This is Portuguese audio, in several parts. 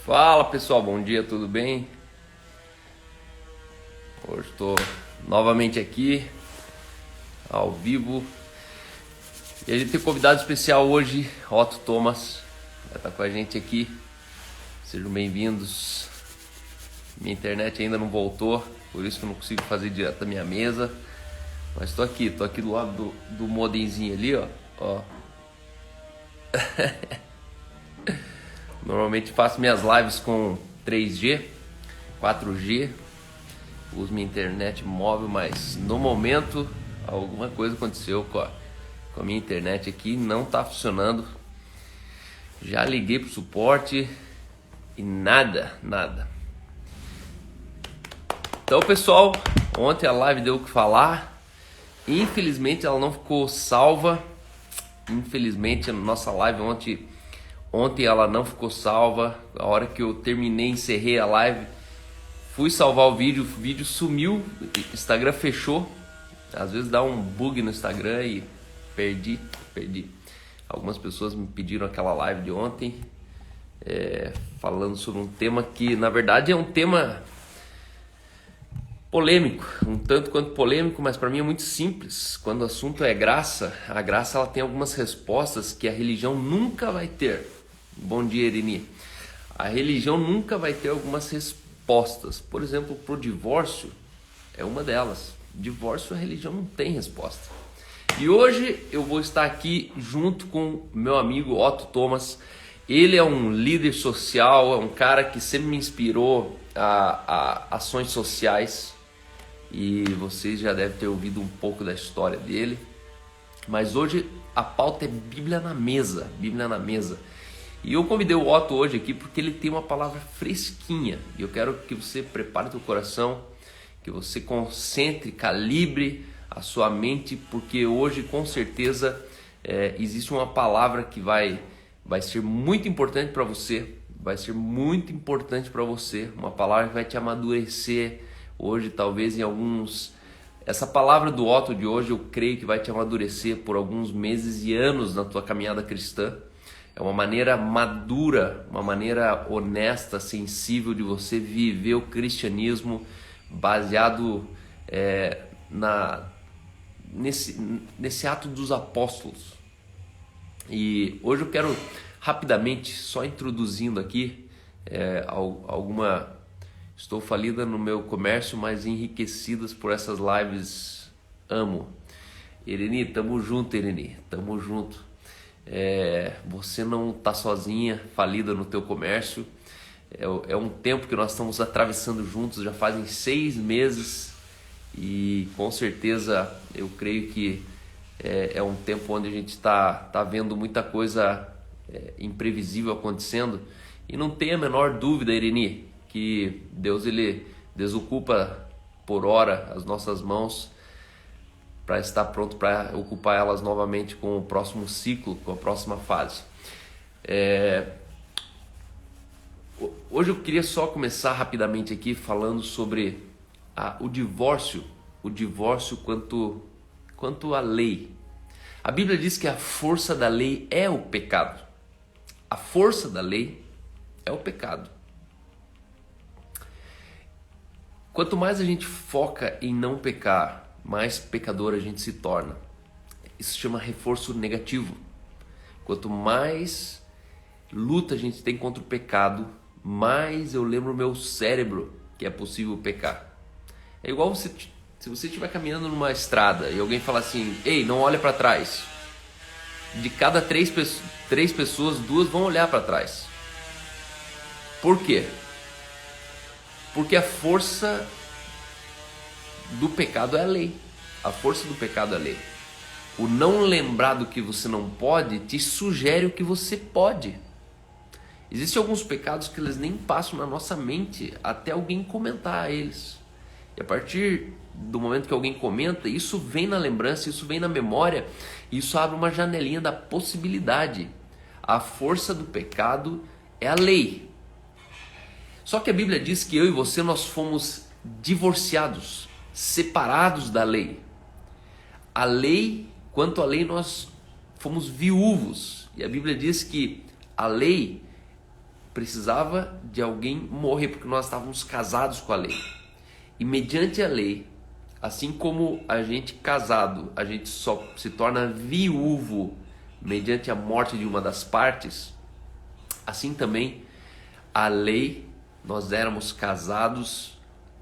Fala pessoal, bom dia, tudo bem? Hoje estou novamente aqui, ao vivo. E a gente tem um convidado especial hoje, Otto Thomas, vai estar com a gente aqui. Sejam bem-vindos. Minha internet ainda não voltou, por isso que eu não consigo fazer direto da minha mesa. Mas estou aqui do lado do modemzinho ali, ó. Normalmente faço minhas lives com 3G, 4G, uso minha internet móvel, mas no momento alguma coisa aconteceu com a minha internet aqui, não está funcionando. Já liguei pro suporte e nada. Então pessoal, ontem a live deu o que falar, infelizmente ela não ficou salva, infelizmente a nossa live ontem ela não ficou salva. A hora que eu terminei, encerrei a live, fui salvar o vídeo sumiu, o Instagram fechou. Às vezes dá um bug no Instagram e perdi. Algumas pessoas me pediram aquela live de ontem, falando sobre um tema que na verdade é um tema polêmico, um tanto quanto polêmico, mas para mim é muito simples. Quando o assunto é graça, a graça ela tem algumas respostas que a religião nunca vai ter. Bom dia, Irini. A religião nunca vai ter algumas respostas. Por exemplo, para o divórcio é uma delas. Divórcio, a religião não tem resposta. E hoje eu vou estar aqui junto com meu amigo Otto Thomas. Ele é um líder social, é um cara que sempre me inspirou a ações sociais. E vocês já devem ter ouvido um pouco da história dele. Mas hoje a pauta é Bíblia na mesa. E eu convidei o Otto hoje aqui porque ele tem uma palavra fresquinha. E eu quero que você prepare o seu coração, que você concentre, calibre a sua mente, porque hoje com certeza existe uma palavra que vai ser muito importante para você. Uma palavra que vai te amadurecer hoje, talvez em alguns... Essa palavra do Otto de hoje eu creio que vai te amadurecer por alguns meses e anos na tua caminhada cristã. É uma maneira madura, uma maneira honesta, sensível de você viver o cristianismo baseado nesse ato dos apóstolos. E hoje eu quero rapidamente, só introduzindo aqui estou falida no meu comércio, mas enriquecidas por essas lives. Amo. Irini, tamo junto, Irini. Tamo junto. Você não tá sozinha, falida no teu comércio. É um tempo que nós estamos atravessando juntos, já fazem 6 meses. E com certeza eu creio que é um tempo onde a gente tá vendo muita coisa imprevisível acontecendo. E não tem a menor dúvida, Irini, que Deus ele desocupa por hora as nossas mãos para estar pronto para ocupar elas novamente com o próximo ciclo, com a próxima fase. Hoje eu queria só começar rapidamente aqui falando sobre o divórcio quanto à lei. A Bíblia diz que a força da lei é o pecado. A força da lei é o pecado. Quanto mais a gente foca em não pecar, mais pecador a gente se torna. Isso se chama reforço negativo. Quanto mais luta a gente tem contra o pecado, mais eu lembro o meu cérebro que é possível pecar. É igual se você estiver caminhando numa estrada e alguém falar assim: ei, não olha para trás. De cada 3 pessoas, 2 vão olhar para trás. Por quê? Porque a força do pecado é a lei. A força do pecado é a lei. O não lembrar do que você não pode te sugere o que você pode. Existem alguns pecados que eles nem passam na nossa mente até alguém comentar eles. E a partir do momento que alguém comenta, isso vem na lembrança, isso vem na memória, e isso abre uma janelinha da possibilidade. A força do pecado é a lei. Só que a Bíblia diz que eu e você nós fomos divorciados, separados da lei. A lei, quanto à lei, nós fomos viúvos. E a Bíblia diz que a lei precisava de alguém morrer, porque nós estávamos casados com a lei. E mediante a lei, assim como a gente casado, a gente só se torna viúvo mediante a morte de uma das partes, assim também a lei, nós éramos casados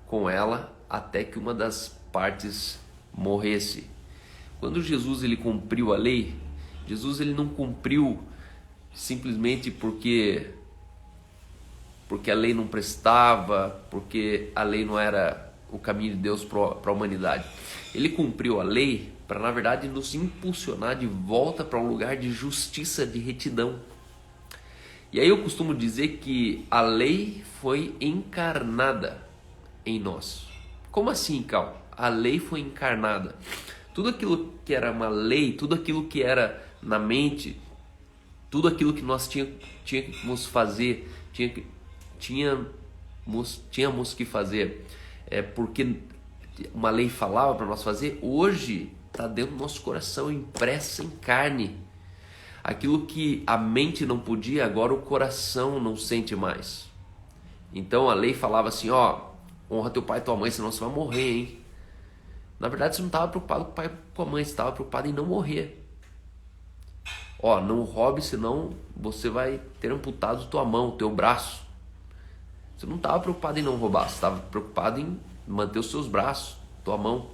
com ela até que uma das partes morresse. Quando Jesus ele cumpriu a lei, Jesus ele não cumpriu simplesmente porque a lei não prestava, porque a lei não era o caminho de Deus para a humanidade. Ele cumpriu a lei para, na verdade, nos impulsionar de volta para um lugar de justiça, de retidão. E aí eu costumo dizer que a lei foi encarnada em nós. Como assim, Cal? A lei foi encarnada. Tudo aquilo que era uma lei, tudo aquilo que era na mente, tudo aquilo que nós tínhamos fazer, tínhamos que fazer, porque uma lei falava para nós fazer, hoje está dentro do nosso coração, impresso em carne. Aquilo que a mente não podia, agora o coração não sente mais. Então a lei falava assim, ó, honra teu pai e tua mãe, senão você vai morrer, hein? Na verdade você não estava preocupado com o pai e com a mãe, você estava preocupado em não morrer. Ó, não roube, senão você vai ter amputado tua mão, teu braço. Você não estava preocupado em não roubar, você estava preocupado em manter os seus braços, tua mão.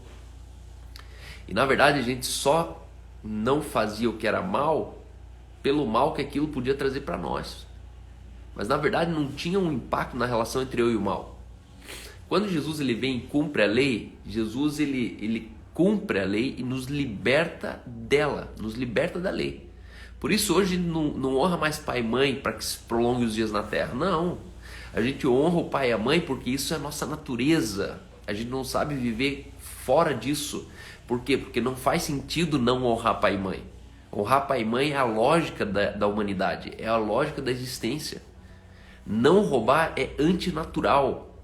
E na verdade a gente só não fazia o que era mal pelo mal que aquilo podia trazer para nós. Mas na verdade não tinha um impacto na relação entre eu e o mal. Quando Jesus ele vem e cumpre a lei, Jesus ele cumpre a lei e nos liberta dela, nos liberta da lei. Por isso hoje não honra mais pai e mãe para que se prolongue os dias na terra. Não. A gente honra o pai e a mãe porque isso é a nossa natureza. A gente não sabe viver fora disso. Por quê? Porque não faz sentido não honrar pai e mãe. Honrar pai e mãe é a lógica da humanidade, é a lógica da existência. Não roubar é antinatural.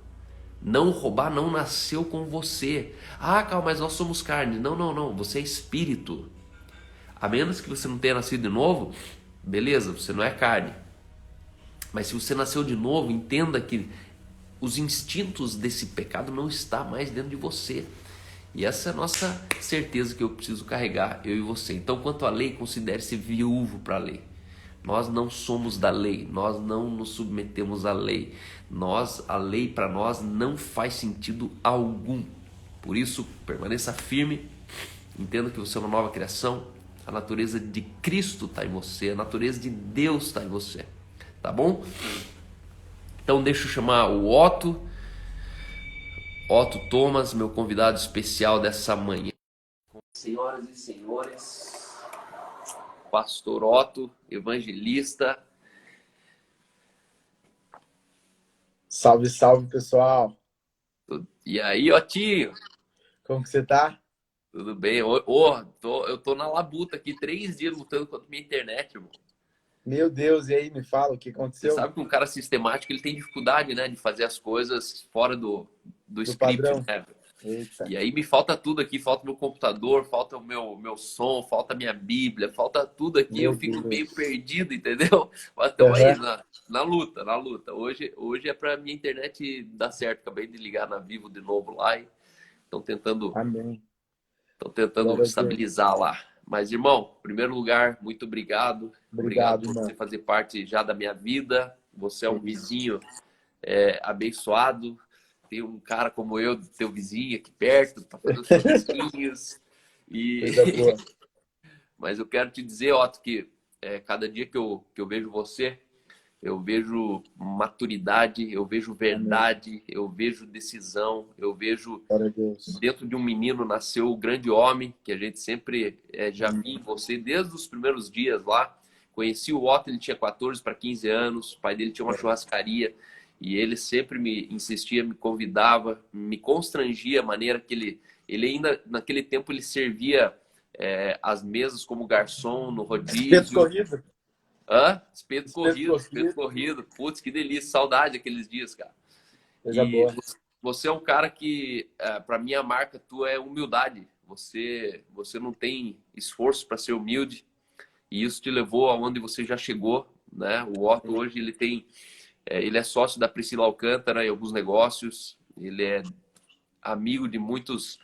Não roubar não nasceu com você. Ah, calma, mas nós somos carne. Não, não, não. Você é espírito. A menos que você não tenha nascido de novo, beleza, você não é carne. Mas se você nasceu de novo, entenda que os instintos desse pecado não estão mais dentro de você. E essa é a nossa certeza que eu preciso carregar, eu e você. Então, quanto à lei, considere-se viúvo para a lei. Nós não somos da lei, nós não nos submetemos à lei. A lei para nós não faz sentido algum. Por isso, permaneça firme, entenda que você é uma nova criação, a natureza de Cristo está em você, a natureza de Deus está em você. Tá bom? Então deixa eu chamar o Otto Thomas, meu convidado especial dessa manhã. Senhoras e senhores, Pastor Otto, evangelista. Salve, salve, pessoal. E aí, Otinho? Como que você tá? Tudo bem? Eu tô na labuta aqui, 3 dias lutando contra minha internet, irmão. Meu Deus, e aí, me fala, o que Você aconteceu? sabe que um cara sistemático, ele tem dificuldade, né, de fazer as coisas fora do Do script, padrão? né? Eita, E aí me falta tudo aqui, falta meu computador, falta o meu som, falta a minha Bíblia, falta tudo aqui, eu meu fico meio Deus. perdido, entendeu? Mas estamos aí, Aham. na luta, na luta. Hoje é pra minha internet dar certo, acabei de ligar na Vivo de novo lá e estão Amém. tentando Glória a Deus. estabilizar lá. Mas, irmão, em primeiro lugar, muito obrigado. Obrigado Obrigado, por você irmão. fazer parte já da minha vida. Você é um Feliz. vizinho abençoado. Tem um cara como eu, teu vizinho aqui perto, para fazer os churrasquinhos. E... Coisa boa. Mas eu quero te dizer, Otto, que cada dia que eu vejo você, eu vejo maturidade, eu vejo Amém. verdade, eu vejo decisão, eu vejo Glória a Deus. dentro de um menino nasceu o grande homem, que a gente sempre já Amém. viu em você desde os primeiros dias lá. Conheci o Otto, ele tinha 14 para 15 anos, o pai dele tinha uma churrascaria e ele sempre me insistia, me convidava, me constrangia a maneira que ele ainda, naquele tempo, ele servia as mesas como garçom no Espeto rodízio. corrido. Hã? Espeto Espeto corrido, espeto corrido. corrido. Putz, que delícia, saudade daqueles dias, cara. Coisa E boa. você é um cara que, para mim, a marca tua é humildade. Você não tem esforço para ser humilde e isso te levou aonde você já chegou, né? O Otto hoje ele tem Ele é sócio da Priscila Alcântara em alguns negócios. Ele é amigo de muitas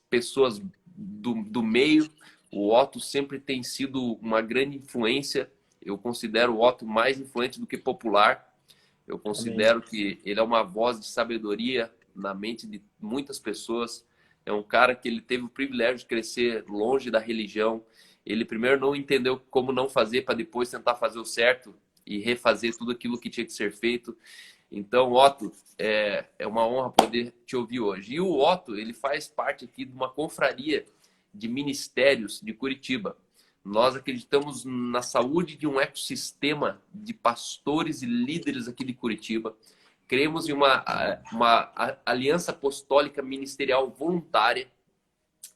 pessoas do meio. O Otto sempre tem sido uma grande influência. Eu considero o Otto mais influente do que popular. Eu Amém. considero que ele é uma voz de sabedoria na mente de muitas pessoas. É um cara que ele teve o privilégio de crescer longe da religião. Ele primeiro não entendeu como não fazer para depois tentar fazer o certo e refazer tudo aquilo que tinha que ser feito. Então, Otto, é uma honra poder te ouvir hoje. E o Otto, ele faz parte aqui de uma confraria de ministérios de Curitiba. Nós acreditamos na saúde de um ecossistema de pastores e líderes aqui de Curitiba. Cremos em uma aliança apostólica ministerial voluntária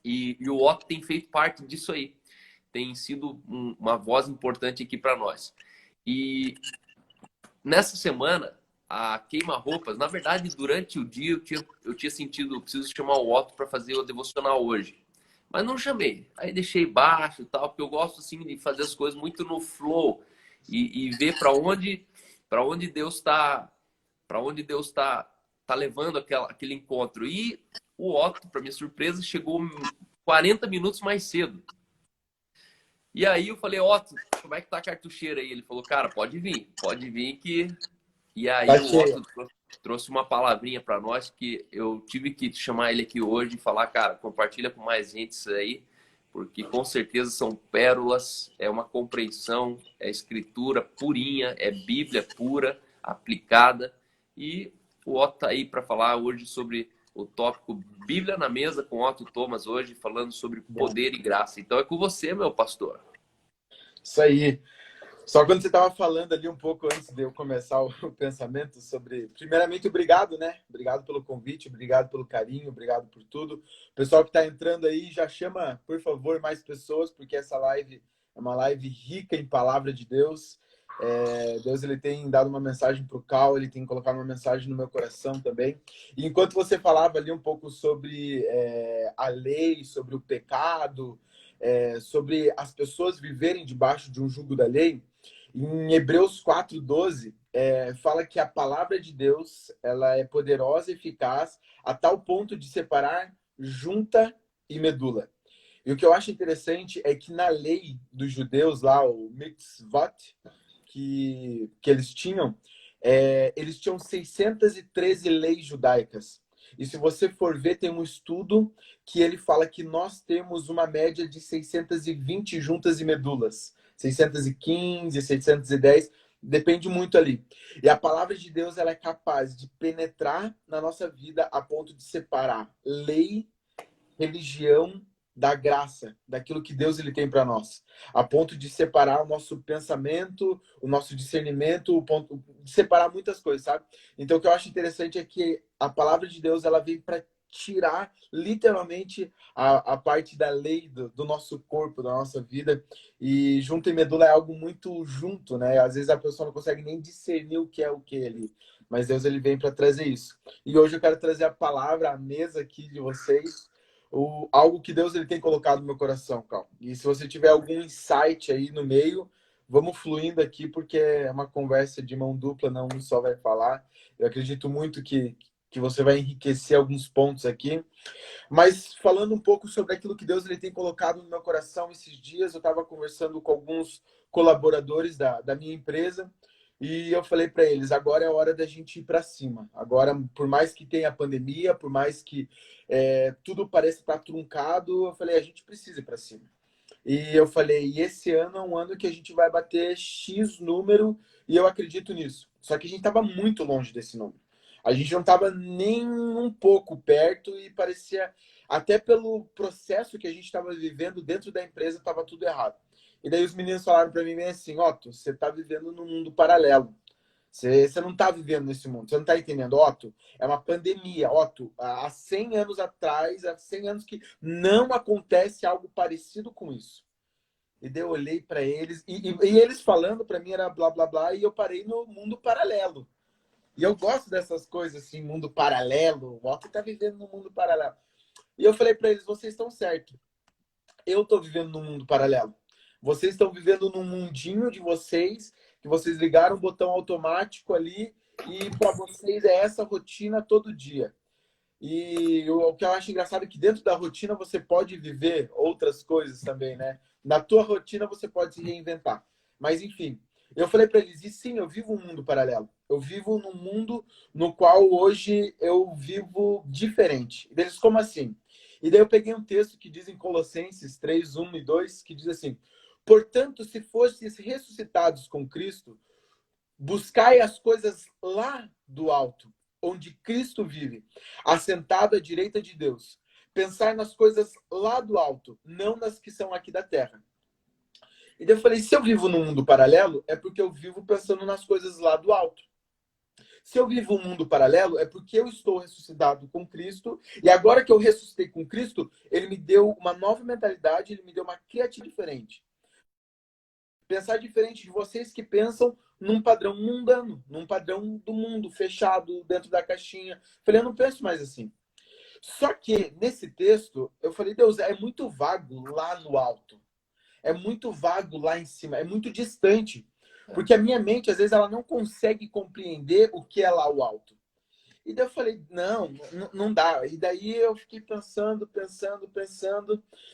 e o Otto tem feito parte disso aí. Tem sido uma voz importante aqui para nós. E nessa semana, a queima-roupas, na verdade, durante o dia eu tinha sentido, preciso chamar o Otto para fazer o devocional hoje. Mas não chamei. Aí deixei baixo e tal, porque eu gosto assim de fazer as coisas muito no flow e ver para onde Deus tá levando aquele encontro. E o Otto, para minha surpresa, chegou 40 minutos mais cedo. E aí eu falei, Otto, como é que tá a cartucheira aí? Ele falou, cara, pode vir que... E aí Tá o cheio. Otto trouxe uma palavrinha para nós que eu tive que chamar ele aqui hoje e falar, cara, compartilha com mais gente isso aí, porque com certeza são pérolas, é uma compreensão, é escritura purinha, é Bíblia pura, aplicada. E o Otto tá aí para falar hoje sobre o tópico Bíblia na Mesa com Otto Thomas hoje, falando sobre Bom, poder e graça. Então é com você, meu pastor. isso aí. Só quando você estava falando ali um pouco antes de eu começar o pensamento sobre... Primeiramente, obrigado, né? Obrigado pelo convite, obrigado pelo carinho, obrigado por tudo. O pessoal que está entrando aí, já chama, por favor, mais pessoas, porque essa live é uma live rica em palavra de Deus. Deus ele tem dado uma mensagem para o Cal, ele tem colocado uma mensagem no meu coração também. E enquanto você falava ali um pouco sobre a lei, sobre o pecado, sobre as pessoas viverem debaixo de um jugo da lei, em Hebreus 4:12, fala que a palavra de Deus ela é poderosa e eficaz a tal ponto de separar junta e medula. E o que eu acho interessante é que na lei dos judeus, lá, o mitzvot, que eles tinham 613 leis judaicas. E se você for ver, tem um estudo que ele fala que nós temos uma média de 620 juntas e medulas. 615, 610, depende muito ali. E a palavra de Deus ela é capaz de penetrar na nossa vida a ponto de separar lei, religião da graça, daquilo que Deus ele tem para nós, a ponto de separar o nosso pensamento, o nosso discernimento, o ponto de separar muitas coisas, sabe? Então o que eu acho interessante é que a palavra de Deus ela vem para tirar literalmente a parte da lei do nosso corpo, da nossa vida, e junto e medula é algo muito junto, né? Às vezes a pessoa não consegue nem discernir o que é o que ali, mas Deus ele vem para trazer isso. E hoje eu quero trazer a palavra à mesa aqui de vocês, algo que Deus ele tem colocado no meu coração, Cal. E se você tiver algum insight aí no meio, vamos fluindo aqui, porque é uma conversa de mão dupla, não um só vai falar. Eu acredito muito que você vai enriquecer alguns pontos aqui. Mas falando um pouco sobre aquilo que Deus ele tem colocado no meu coração esses dias, eu estava conversando com alguns colaboradores da minha empresa, e eu falei para eles, agora é a hora da gente ir para cima. Agora, por mais que tenha pandemia, por mais que tudo pareça estar truncado, eu falei, a gente precisa ir para cima. E eu falei, e esse ano é um ano que a gente vai bater X número, e eu acredito nisso. Só que a gente estava muito longe desse número. A gente não estava nem um pouco perto e parecia, até pelo processo que a gente estava vivendo dentro da empresa, estava tudo errado. E daí os meninos falaram para mim bem assim, Otto, você está vivendo num mundo paralelo. Você não está vivendo nesse mundo, você não está entendendo. Otto, é uma pandemia. Otto, há 100 anos atrás, há 100 anos que não acontece algo parecido com isso. E daí eu olhei para eles, e eles falando para mim era blá, blá, blá, e eu parei no mundo paralelo. E eu gosto dessas coisas assim, mundo paralelo. O Otto está vivendo num mundo paralelo. E eu falei para eles, vocês estão certos. Eu estou vivendo num mundo paralelo. Vocês estão vivendo num mundinho de vocês, que vocês ligaram o botão automático ali, e para vocês é essa rotina todo dia. E o que eu acho engraçado é que dentro da rotina você pode viver outras coisas também, né? Na tua rotina você pode se reinventar. Mas enfim, eu falei para eles, e sim, eu vivo um mundo paralelo. Eu vivo num mundo no qual hoje eu vivo diferente. E eles, como assim? E daí eu peguei um texto que diz em Colossenses 3, 1 e 2, que diz assim: portanto, se fostes ressuscitados com Cristo, buscai as coisas lá do alto, onde Cristo vive, assentado à direita de Deus. Pensar nas coisas lá do alto, não nas que são aqui da terra. E daí eu falei, se eu vivo num mundo paralelo, é porque eu vivo pensando nas coisas lá do alto. Se eu vivo um mundo paralelo, é porque eu estou ressuscitado com Cristo, e agora que eu ressuscitei com Cristo, ele me deu uma nova mentalidade, ele me deu uma criatividade diferente. Pensar diferente de vocês que pensam num padrão mundano, num padrão do mundo, fechado, dentro da caixinha. Falei, eu não penso mais assim. Só que, nesse texto, eu falei, Deus, é muito vago lá no alto. É muito vago lá em cima, é muito distante. Porque a minha mente, às vezes, ela não consegue compreender o que é lá o alto. E daí eu falei, não dá. E daí eu fiquei pensando.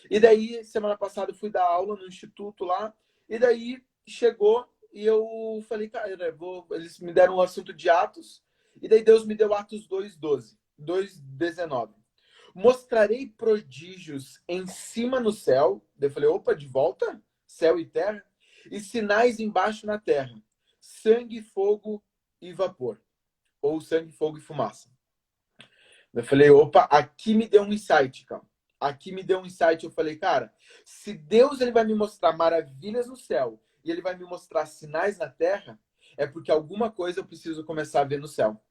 E daí, semana passada, eu fui dar aula no instituto lá. E daí chegou e eu falei, cara, eles me deram um assunto de Atos. E daí Deus me deu Atos 2:12, 2:19. Mostrarei prodígios em cima no céu. Daí eu falei, opa, de volta? Céu e terra. E sinais embaixo na terra. Sangue, fogo e vapor. Ou sangue, fogo e fumaça. Eu falei, opa, aqui me deu um insight, cara. Aqui me deu um insight. Eu falei, cara, se Deus ele vai me mostrar maravilhas no céu e ele vai me mostrar sinais na terra, é porque alguma coisa eu preciso começar a ver no céu.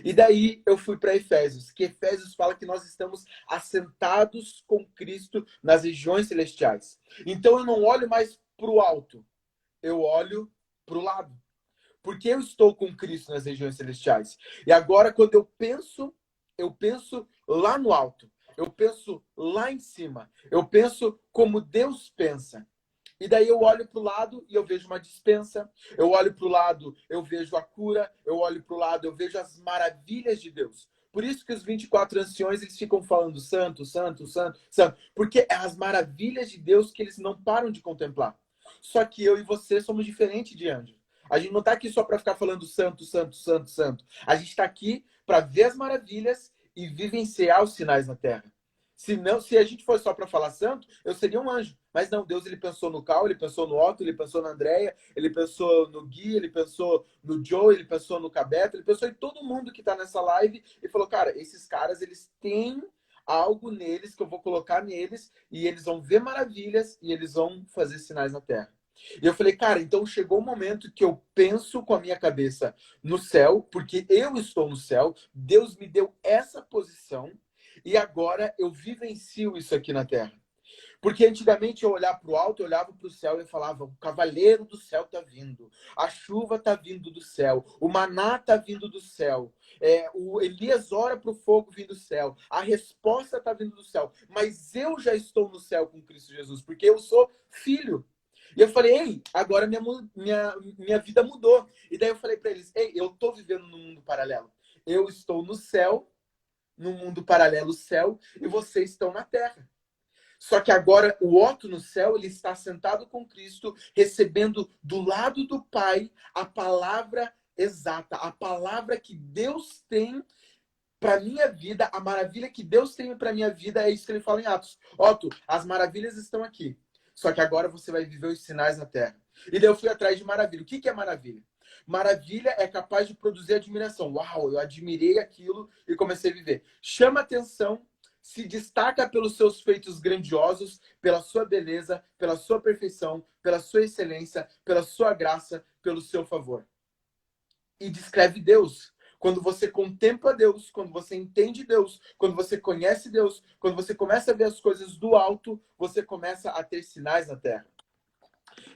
E daí eu fui para Efésios, que Efésios fala que nós estamos assentados com Cristo nas regiões celestiais. Então eu não olho mais para o alto, eu olho para o lado. Porque eu estou com Cristo nas regiões celestiais. E agora, quando eu penso lá no alto. Eu penso lá em cima. Eu penso como Deus pensa. E daí eu olho para o lado e eu vejo uma dispensa. Eu olho para o lado, eu vejo a cura. Eu olho para o lado, eu vejo as maravilhas de Deus. Por isso que os 24 anciões, eles ficam falando santo, santo, santo, santo. Porque é as maravilhas de Deus que eles não param de contemplar. Só que eu e você somos diferentes de anjos. A gente não está aqui só para ficar falando santo, santo, santo, santo. A gente está aqui para ver as maravilhas e vivenciar os sinais na terra. Se a gente fosse só para falar santo, eu seria um anjo. Mas não, Deus ele pensou no Cal, ele pensou no Otto, ele pensou na Andréia, ele pensou no Gui, ele pensou no Joe, ele pensou no Cabeto, ele pensou em todo mundo que está nessa live e falou, cara, esses caras, eles têm algo neles que eu vou colocar neles e eles vão ver maravilhas e eles vão fazer sinais na terra. E eu falei, cara, então chegou o momento que eu penso com a minha cabeça no céu, porque eu estou no céu, Deus me deu essa posição, e agora eu vivencio isso aqui na terra. Porque antigamente eu olhava para o alto, eu olhava para o céu e falava, o cavaleiro do céu está vindo, a chuva está vindo do céu, o maná está vindo do céu, o Elias ora para o fogo vir do céu, a resposta está vindo do céu, mas eu já estou no céu com Cristo Jesus, porque eu sou filho. E eu falei, ei, agora minha vida mudou. E daí eu falei para eles, ei, eu estou vivendo num mundo paralelo. Eu estou no céu, num mundo paralelo céu, e vocês estão na terra. Só que agora o Otto no céu, ele está sentado com Cristo, recebendo do lado do Pai a palavra exata, a palavra que Deus tem para minha vida, a maravilha que Deus tem para minha vida, é isso que ele fala em Atos. Otto, as maravilhas estão aqui. Só que agora você vai viver os sinais na terra. E daí eu fui atrás de maravilha. O que é maravilha? Maravilha é capaz de produzir admiração. Uau, eu admirei aquilo e comecei a viver. Chama atenção, se destaca pelos seus feitos grandiosos, pela sua beleza, pela sua perfeição, pela sua excelência, pela sua graça, pelo seu favor. E descreve Deus. Quando você contempla Deus, quando você entende Deus, quando você conhece Deus, quando você começa a ver as coisas do alto, você começa a ter sinais na terra.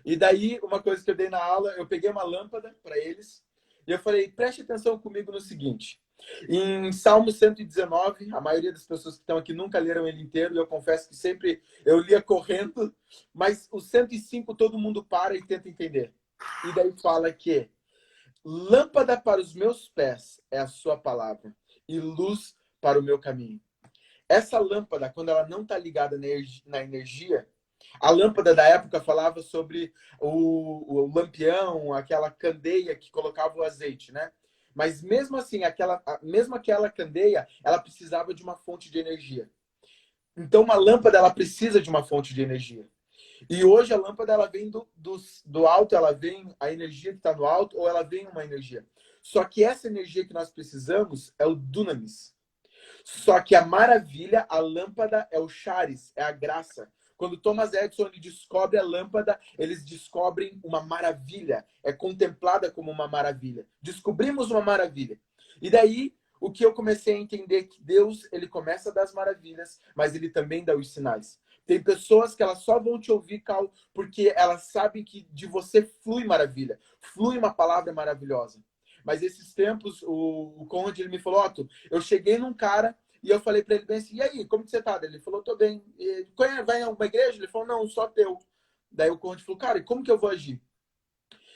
E daí, uma coisa que eu dei na aula, eu peguei uma lâmpada para eles e eu falei, preste atenção comigo no seguinte. Em Salmo 119, a maioria das pessoas que estão aqui nunca leram ele inteiro, e eu confesso que sempre eu lia correndo, mas o 105 todo mundo para e tenta entender. E daí fala que lâmpada para os meus pés é a sua palavra e luz para o meu caminho. Essa lâmpada, quando ela não está ligada na energia, a lâmpada da época falava sobre o lampião, aquela candeia que colocava o azeite, né? Mas mesmo assim, mesmo aquela candeia, ela precisava de uma fonte de energia. Então, uma lâmpada, ela precisa de uma fonte de energia. E hoje a lâmpada, ela vem do alto, ela vem a energia que está no alto, ou ela vem uma energia. Só que essa energia que nós precisamos é o dunamis. Só que a maravilha, a lâmpada é o charis, é a graça. Quando Thomas Edison ele descobre a lâmpada, eles descobrem uma maravilha. É contemplada como uma maravilha. Descobrimos uma maravilha. E daí, o que eu comecei a entender que Deus, ele começa das maravilhas, mas ele também dá os sinais. Tem pessoas que elas só vão te ouvir, Cal, porque elas sabem que de você flui maravilha. Flui uma palavra maravilhosa. Mas esses tempos, o Conde, ele me falou, Otto, eu cheguei num cara e eu falei para ele bem assim, e aí, como que você tá? Ele falou, tô bem. E, vai em alguma igreja? Ele falou, não, só teu. Daí o Conde falou, cara, e como que eu vou agir?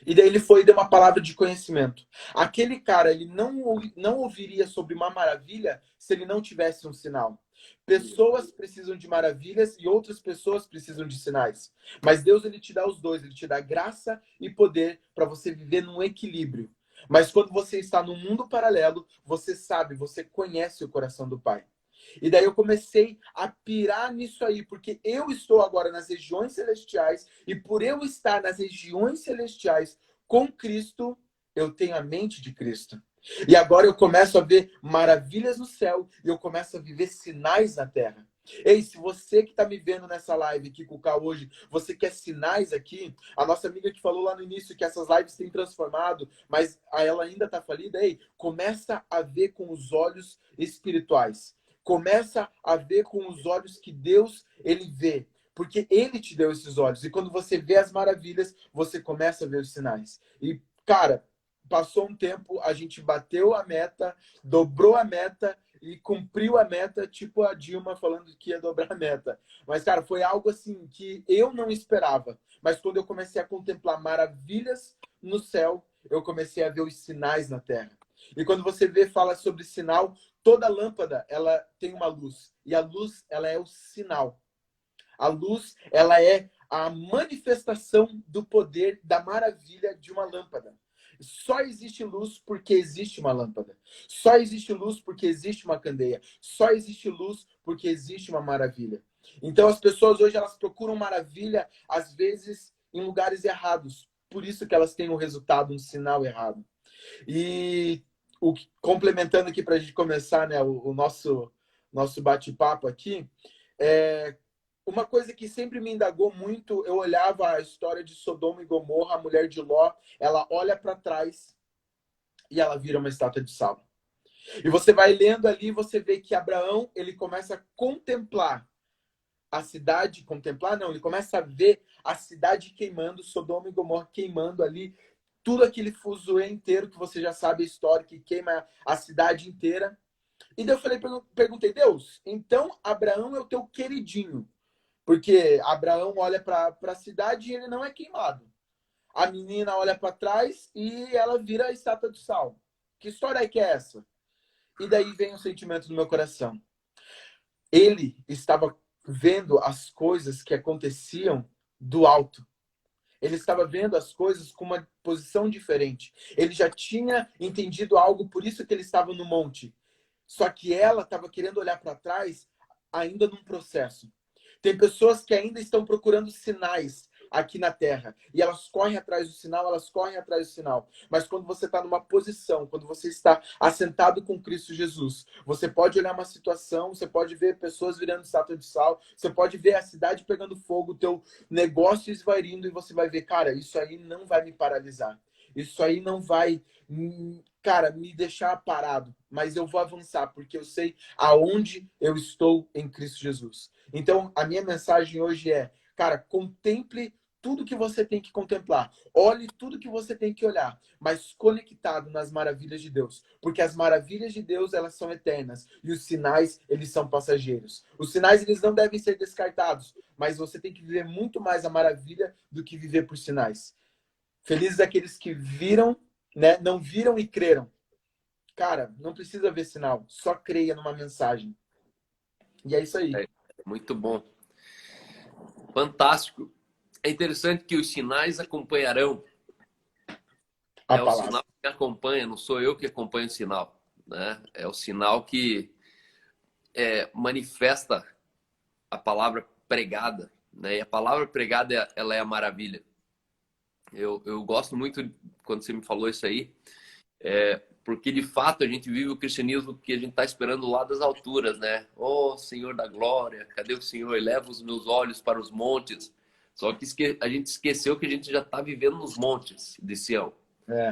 E daí ele foi e deu uma palavra de conhecimento. Aquele cara, ele não ouviria sobre uma maravilha se ele não tivesse um sinal. Pessoas precisam de maravilhas e outras pessoas precisam de sinais. Mas Deus, ele te dá os dois. Ele te dá graça e poder para você viver num equilíbrio. Mas quando você está num mundo paralelo, você sabe, você conhece o coração do Pai. E daí eu comecei a pirar nisso aí, porque eu estou agora nas regiões celestiais, e por eu estar nas regiões celestiais com Cristo, eu tenho a mente de Cristo. E agora eu começo a ver maravilhas no céu, e eu começo a viver sinais na terra. Ei, se você que está me vendo nessa live aqui com o Cal hoje, você quer sinais aqui, a nossa amiga que falou lá no início que essas lives têm transformado, mas ela ainda está falida, ei, começa a ver com os olhos espirituais. Começa a ver com os olhos que Deus, ele vê. Porque ele te deu esses olhos. E quando você vê as maravilhas, você começa a ver os sinais. E, cara, passou um tempo, a gente bateu a meta, dobrou a meta e cumpriu a meta, tipo a Dilma falando que ia dobrar a meta. Mas, cara, foi algo assim que eu não esperava. Mas quando eu comecei a contemplar maravilhas no céu, eu comecei a ver os sinais na terra. E quando você fala sobre sinal, toda lâmpada, ela tem uma luz. E a luz, ela é o sinal. A luz, ela é a manifestação do poder, da maravilha de uma lâmpada. Só existe luz porque existe uma lâmpada. Só existe luz porque existe uma candeia. Só existe luz porque existe uma maravilha. Então as pessoas hoje elas procuram maravilha às vezes em lugares errados. Por isso que elas têm um resultado, um sinal errado. E complementando aqui para a gente começar, né, o nosso bate-papo aqui, uma coisa que sempre me indagou muito, eu olhava a história de Sodoma e Gomorra, a mulher de Ló, ela olha para trás e ela vira uma estátua de sal. E você vai lendo ali, você vê que Abraão, ele começa a contemplar a cidade, contemplar não, ele começa a ver a cidade queimando, Sodoma e Gomorra queimando ali, tudo aquele fuzuê inteiro que você já sabe a história, que queima a cidade inteira. E daí eu perguntei, Deus, então Abraão é o teu queridinho. Porque Abraão olha para a cidade e ele não é queimado. A menina olha para trás e ela vira a estátua de sal. Que história é que é essa? E daí vem um sentimento no meu coração. Ele estava vendo as coisas que aconteciam do alto. Ele estava vendo as coisas com uma posição diferente. Ele já tinha entendido algo, por isso que ele estava no monte. Só que ela estava querendo olhar para trás ainda num processo. Tem pessoas que ainda estão procurando sinais aqui na Terra. E elas correm atrás do sinal, elas correm atrás do sinal. Mas quando você está numa posição, quando você está assentado com Cristo Jesus, você pode olhar uma situação, você pode ver pessoas virando estátua de sal, você pode ver a cidade pegando fogo, o teu negócio esvairindo, e você vai ver, cara, isso aí não vai me paralisar. Isso aí não vai, cara, me deixar parado. Mas eu vou avançar, porque eu sei aonde eu estou em Cristo Jesus. Então, a minha mensagem hoje é, cara, contemple tudo que você tem que contemplar, olhe tudo que você tem que olhar, mas conectado nas maravilhas de Deus, porque as maravilhas de Deus, elas são eternas e os sinais, eles são passageiros. Os sinais, eles não devem ser descartados, mas você tem que viver muito mais a maravilha do que viver por sinais. Felizes aqueles que viram, né, não viram e creram. Cara, não precisa ver sinal, só creia numa mensagem. E é isso aí. É, muito bom. Fantástico. É interessante que os sinais acompanharão. A É o palavra. sinal que me acompanha, não sou eu que acompanho o sinal, né? É o sinal que manifesta a palavra pregada, né? E a palavra pregada, ela é a maravilha. Eu gosto muito quando você me falou isso aí, porque de fato a gente vive o cristianismo que a gente está esperando lá das alturas, né? Oh, Senhor da glória, cadê o Senhor? Eleva os meus olhos para os montes. Só que a gente esqueceu que a gente já está vivendo nos montes de Sião. É.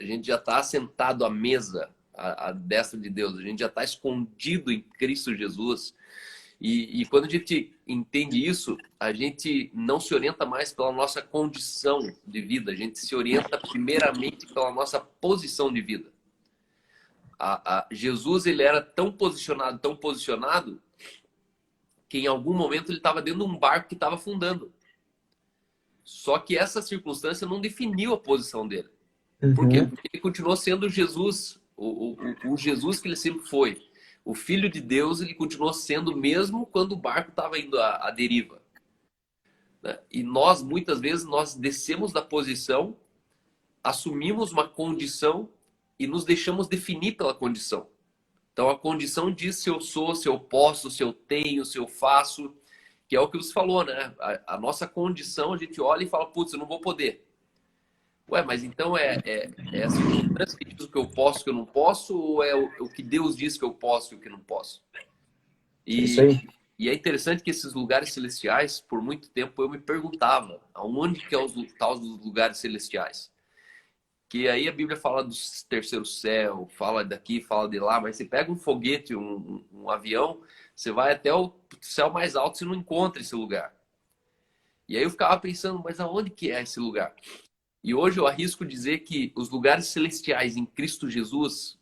A gente já está sentado à mesa, à destra de Deus. A gente já está escondido em Cristo Jesus. E quando a gente entende isso, a gente não se orienta mais pela nossa condição de vida. A gente se orienta primeiramente pela nossa posição de vida. Jesus, ele era tão posicionado, que em algum momento ele estava dentro de um barco que estava afundando. Só que essa circunstância não definiu a posição dele. Por quê? Uhum. Porque ele continuou sendo Jesus, o Jesus que ele sempre foi. O Filho de Deus, ele continuou sendo mesmo quando o barco estava indo à deriva. Né? E nós, muitas vezes, nós descemos da posição, assumimos uma condição e nos deixamos definir pela condição. Então, a condição diz se eu sou, se eu posso, se eu tenho, se eu faço, que é o que você falou, né? A nossa condição, a gente olha e fala, putz, eu não vou poder. Ué, mas então é a circunstância que diz o que eu posso, o que eu não posso, ou é o que Deus diz que eu posso e o que não posso? É isso E, aí. e é interessante que esses lugares celestiais, por muito tempo eu me perguntava, aonde que é os tais lugares celestiais? Que aí a Bíblia fala do terceiro céu, fala daqui, fala de lá, mas você pega um foguete, um avião, você vai até o céu mais alto e não encontra esse lugar. E aí eu ficava pensando, mas aonde que é esse lugar? E hoje eu arrisco dizer que os lugares celestiais em Cristo Jesus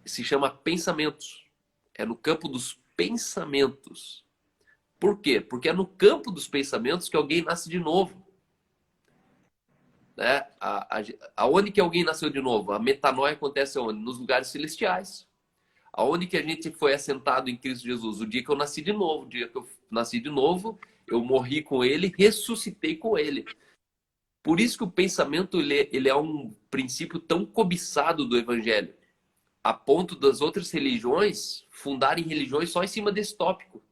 se chama pensamentos. É no campo dos pensamentos. Por quê? Porque é no campo dos pensamentos que alguém nasce de novo. Né? Aonde que alguém nasceu de novo? A metanoia acontece onde? Nos lugares celestiais. Aonde que a gente foi assentado em Cristo Jesus? O dia que eu nasci de novo. O dia que eu nasci de novo, eu morri com ele, ressuscitei com ele. Por isso que o pensamento ele é um princípio tão cobiçado do evangelho, a ponto das outras religiões fundarem religiões só em cima desse tópico.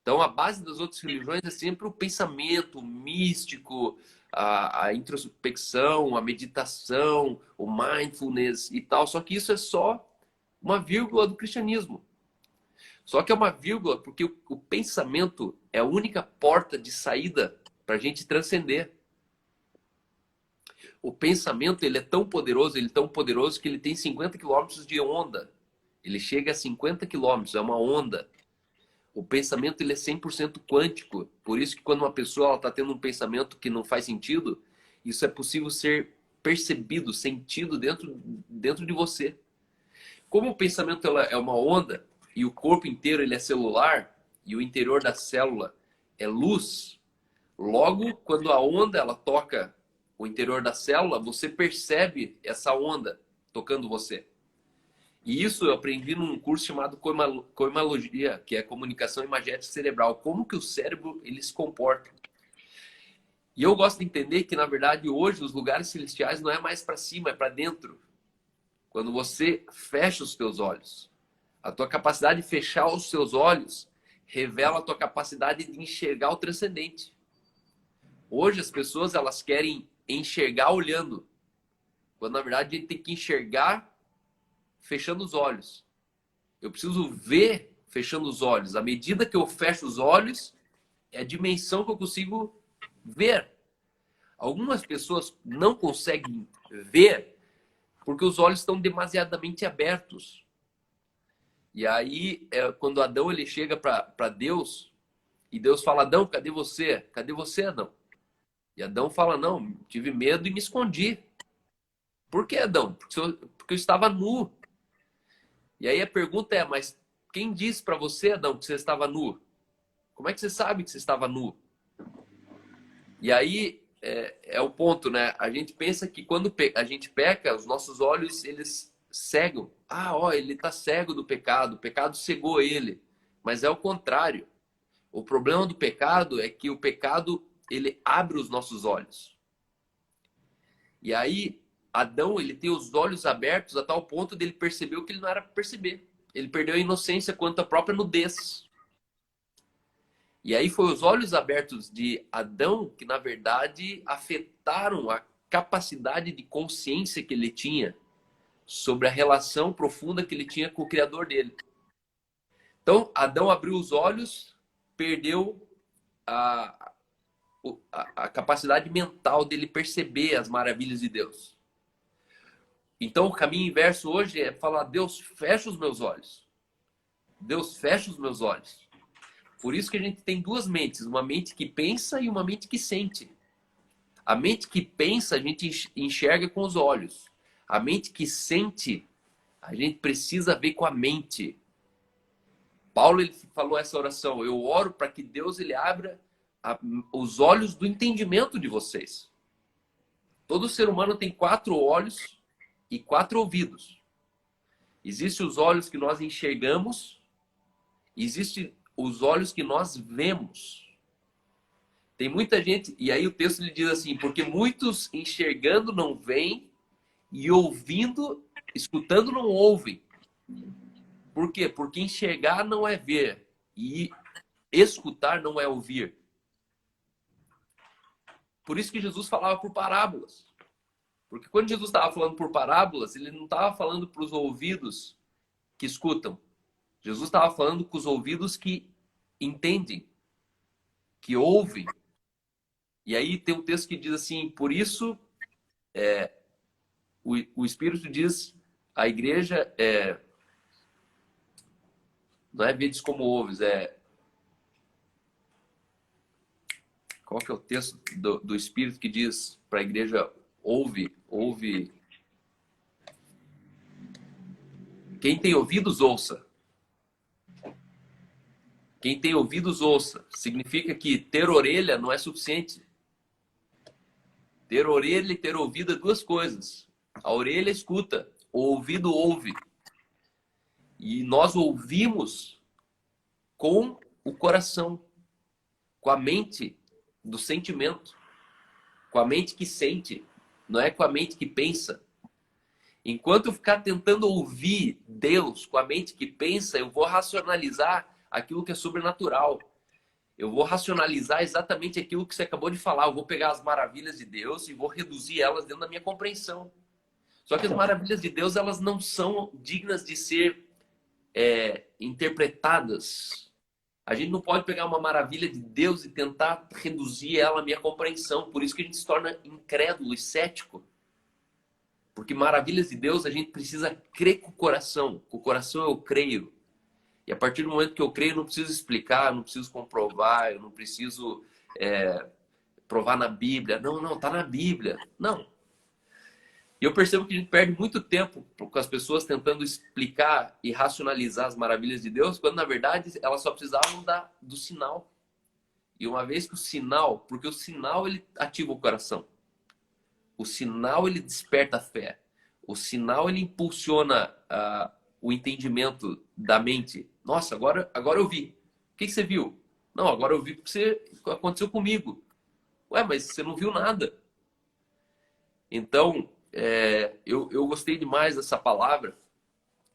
Então, a base das outras religiões é sempre o pensamento o místico, a introspecção, a meditação, o mindfulness e tal. Só que isso é só uma vírgula do cristianismo. Só que é uma vírgula porque o pensamento é a única porta de saída para a gente transcender. O pensamento ele é tão poderoso, que ele tem 50 quilômetros de onda. Ele chega a 50 quilômetros, é uma onda. O pensamento ele é 100% quântico. Por isso que quando uma pessoa está tendo um pensamento que não faz sentido, isso é possível ser percebido, sentido dentro de você. Como o pensamento é uma onda e o corpo inteiro ele é celular e o interior da célula é luz, logo quando a onda ela toca o interior da célula, você percebe essa onda tocando você. E isso eu aprendi num curso chamado coimologia, que é comunicação imagética cerebral. Como que o cérebro ele se comporta. E eu gosto de entender que, na verdade, hoje os lugares celestiais não é mais para cima, é para dentro. Quando você fecha os teus olhos. A tua capacidade de fechar os seus olhos revela a tua capacidade de enxergar o transcendente. Hoje as pessoas elas querem enxergar olhando, quando na verdade a gente tem que enxergar fechando os olhos. Eu preciso ver fechando os olhos. À medida que eu fecho os olhos, é a dimensão que eu consigo ver. Algumas pessoas não conseguem ver porque os olhos estão demasiadamente abertos. E aí, quando Adão ele chega para Deus, e Deus fala, Adão, cadê você? Cadê você, Adão? E Adão fala, não, tive medo e me escondi. Por que, Adão? Porque eu estava nu. E aí a pergunta é, mas quem disse para você, Adão, que você estava nu? Como é que você sabe que você estava nu? E aí é o ponto, né? A gente pensa que quando a gente peca, os nossos olhos, eles cegam. Ah, ó, ele está cego do pecado, o pecado cegou ele. Mas é o contrário. O problema do pecado é que o pecado, ele abre os nossos olhos. E aí, Adão, ele tem os olhos abertos a tal ponto dele perceber o que ele não era para perceber. Ele perdeu a inocência quanto à própria nudez. E aí foi os olhos abertos de Adão que, na verdade, afetaram a capacidade de consciência que ele tinha sobre a relação profunda que ele tinha com o Criador dele. Então, Adão abriu os olhos, perdeu a capacidade mental dele perceber as maravilhas de Deus. Então, o caminho inverso hoje é falar, Deus, fecha os meus olhos. Deus, fecha os meus olhos. Por isso que a gente tem duas mentes, uma mente que pensa e uma mente que sente. A mente que pensa, a gente enxerga com os olhos. A mente que sente, a gente precisa ver com a mente. Paulo ele falou essa oração, eu oro para que Deus ele abra os olhos do entendimento de vocês. Todo ser humano tem 4 olhos e 4 ouvidos. Existem os olhos que nós enxergamos, existem os olhos que nós vemos. Tem muita gente, e aí o texto lhe diz assim, porque muitos enxergando não veem e ouvindo, escutando não ouvem. Por quê? Porque enxergar não é ver e escutar não é ouvir. Por isso que Jesus falava por parábolas. Porque quando Jesus estava falando por parábolas, ele não estava falando para os ouvidos que escutam. Jesus estava falando com os ouvidos que entendem, que ouvem. E aí tem um texto que diz assim, por isso o Espírito diz, a igreja não é vedes como ouves, qual que é o texto do Espírito que diz para a igreja ouve. Quem tem ouvidos, ouça. Quem tem ouvidos, ouça. Significa que ter orelha não é suficiente. Ter orelha e ter ouvido é 2 coisas. A orelha escuta, o ouvido ouve. E nós ouvimos com o coração, com a mente do sentimento, com a mente que sente, não é com a mente que pensa. Enquanto eu ficar tentando ouvir Deus com a mente que pensa, eu vou racionalizar aquilo que é sobrenatural. Eu vou racionalizar exatamente aquilo que você acabou de falar. Eu vou pegar as maravilhas de Deus e vou reduzir elas dentro da minha compreensão. Só que as maravilhas de Deus, elas não são dignas de ser interpretadas. A gente não pode pegar uma maravilha de Deus e tentar reduzir ela à minha compreensão. Por isso que a gente se torna incrédulo e cético. Porque maravilhas de Deus a gente precisa crer com o coração. Com o coração eu creio. E a partir do momento que eu creio, eu não preciso explicar, não preciso comprovar, eu não preciso provar na Bíblia. Não, tá na Bíblia. Não. E eu percebo que a gente perde muito tempo com as pessoas tentando explicar e racionalizar as maravilhas de Deus, quando na verdade elas só precisavam do sinal. E uma vez que o sinal, porque o sinal ele ativa o coração. O sinal ele desperta a fé. O sinal ele impulsiona o entendimento da mente. Nossa, agora eu vi. O que você viu? Não, agora eu vi porque aconteceu comigo. Ué, mas você não viu nada. Então, eu gostei demais dessa palavra,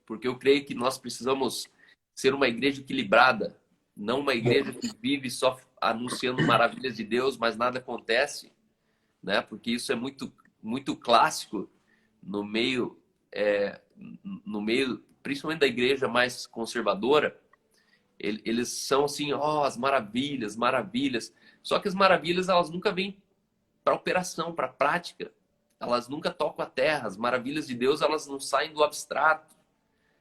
porque eu creio que nós precisamos ser uma igreja equilibrada, não uma igreja que vive só anunciando maravilhas de Deus, mas nada acontece, né? Porque isso é muito, muito clássico no meio, principalmente da igreja mais conservadora. Eles são assim, as maravilhas, maravilhas. Só que as maravilhas, elas nunca vêm para operação, para prática. Elas nunca tocam a terra. As maravilhas de Deus, elas não saem do abstrato.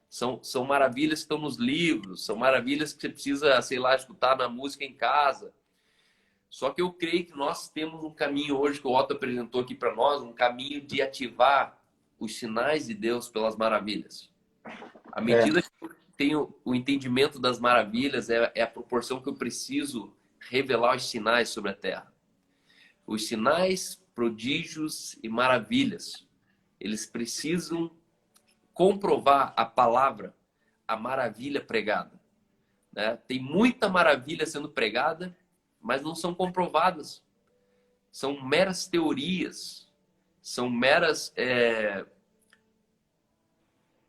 São maravilhas que estão nos livros, são maravilhas que você precisa, sei lá, escutar na música em casa. Só que eu creio que nós temos um caminho hoje que o Otto apresentou aqui para nós, um caminho de ativar os sinais de Deus pelas maravilhas. À É, medida que eu tenho o entendimento das maravilhas, é a proporção que eu preciso revelar os sinais sobre a terra. Os sinais, prodígios e maravilhas, eles precisam comprovar a palavra, a maravilha pregada. Né? Tem muita maravilha sendo pregada, mas não são comprovadas. São meras teorias, são meras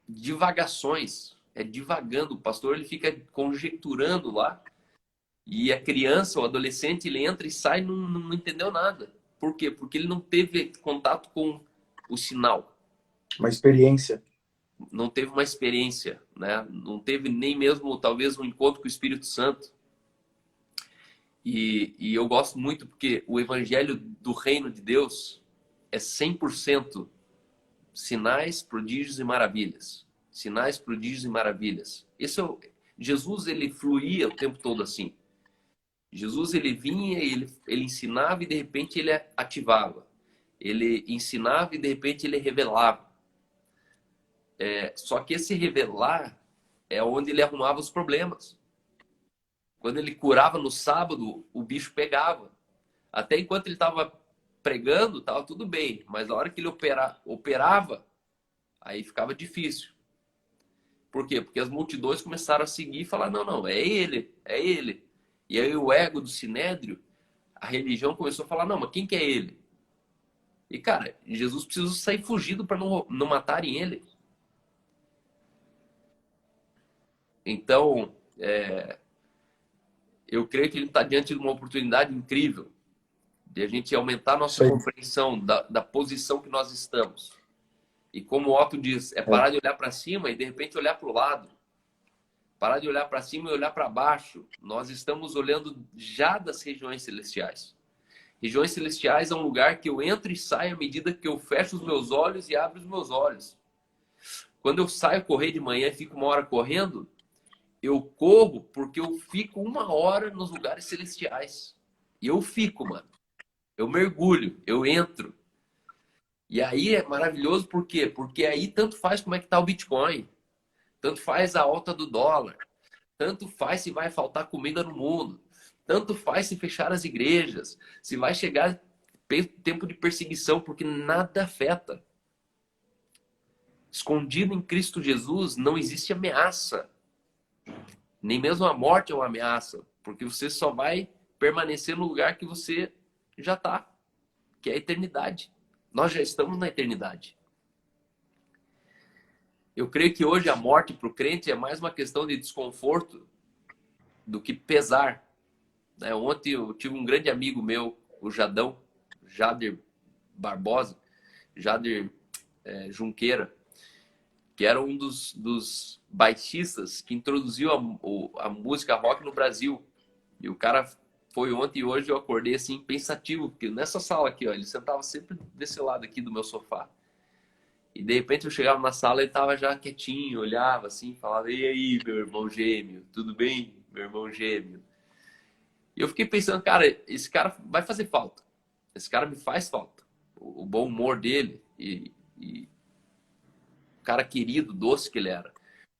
divagações. É divagando. O pastor ele fica conjecturando lá e a criança, o adolescente, ele entra e sai e não entendeu nada. Por quê? Porque ele não teve contato com o sinal. uma experiência. Não teve uma experiência, né? Não teve nem mesmo, talvez, um encontro com o Espírito Santo. E eu gosto muito porque o evangelho do reino de Deus é 100% sinais, prodígios e maravilhas. Sinais, prodígios e maravilhas. Jesus, ele fluía o tempo todo assim. Jesus, ele vinha, ele ensinava e de repente ele ativava. Ele ensinava e de repente ele revelava. Só que esse revelar é onde ele arrumava os problemas. Quando ele curava no sábado, o bicho pegava. Até enquanto ele estava pregando, estava tudo bem. Mas na hora que ele operava, aí ficava difícil. Por quê? Porque as multidões começaram a seguir e falar, não, é ele, é ele. E aí o ego do sinédrio, a religião começou a falar, não, mas quem que é ele? E cara, Jesus precisou sair fugido para não matarem ele. Então, eu creio que ele está diante de uma oportunidade incrível de a gente aumentar a nossa compreensão da posição que nós estamos. E como o Otto diz, parar de olhar para cima e de repente olhar para o lado. Parar de olhar para cima e olhar para baixo. Nós estamos olhando já das regiões celestiais. Regiões celestiais é um lugar que eu entro e saio à medida que eu fecho os meus olhos e abro os meus olhos. Quando eu saio correr de manhã e fico uma hora correndo, eu corro porque eu fico uma hora nos lugares celestiais. E eu fico, mano. Eu mergulho, eu entro. E aí é maravilhoso por quê? Porque aí tanto faz como é que tá o Bitcoin. Tanto faz a alta do dólar. Tanto faz se vai faltar comida no mundo. Tanto faz se fechar as igrejas. Se vai chegar tempo de perseguição, porque nada afeta. Escondido em Cristo Jesus não existe ameaça. Nem mesmo a morte é uma ameaça. Porque você só vai permanecer no lugar que você já está. Que é a eternidade. Nós já estamos na eternidade. Eu creio que hoje a morte para o crente é mais uma questão de desconforto do que pesar. Ontem eu tive um grande amigo meu, o Jadão, Jader Barbosa, Jader Junqueira, que era um dos baixistas que introduziu a música rock no Brasil. E o cara foi ontem e hoje eu acordei assim pensativo, porque nessa sala aqui, ó, ele sentava sempre desse lado aqui do meu sofá. E de repente eu chegava na sala e ele tava já quietinho, olhava assim, falava: "E aí, meu irmão gêmeo, tudo bem, meu irmão gêmeo?" E eu fiquei pensando, cara, esse cara vai fazer falta. Esse cara me faz falta. O bom humor dele e o cara querido, doce que ele era.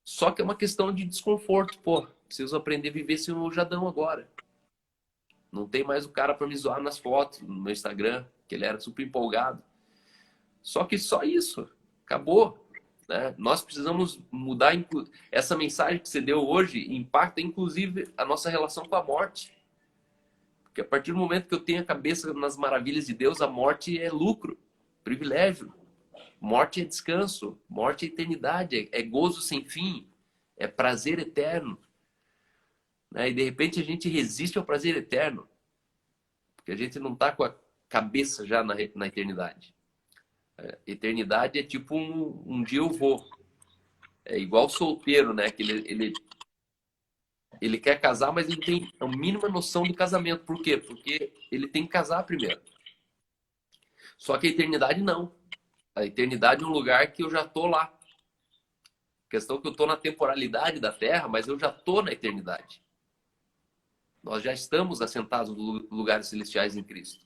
Só que é uma questão de desconforto, pô. Preciso aprender a viver sem o Jadão agora. Não tem mais o cara para me zoar nas fotos, no meu Instagram, que ele era super empolgado. Só que só isso. Acabou. Né? Nós precisamos mudar. Essa mensagem que você deu hoje impacta, inclusive, a nossa relação com a morte. Porque a partir do momento que eu tenho a cabeça nas maravilhas de Deus, a morte é lucro, privilégio. Morte é descanso. Morte é eternidade. É gozo sem fim. É prazer eterno. Né? E de repente a gente resiste ao prazer eterno. Porque a gente não está com a cabeça já na eternidade. Eternidade é tipo um dia eu vou. É igual solteiro, né? Que ele quer casar, mas ele tem a mínima noção do casamento. Por quê? Porque ele tem que casar primeiro. Só que a eternidade não. A eternidade é um lugar que eu já tô lá. A questão é que eu tô na temporalidade da Terra, mas eu já tô na eternidade. Nós já estamos assentados nos lugares celestiais em Cristo,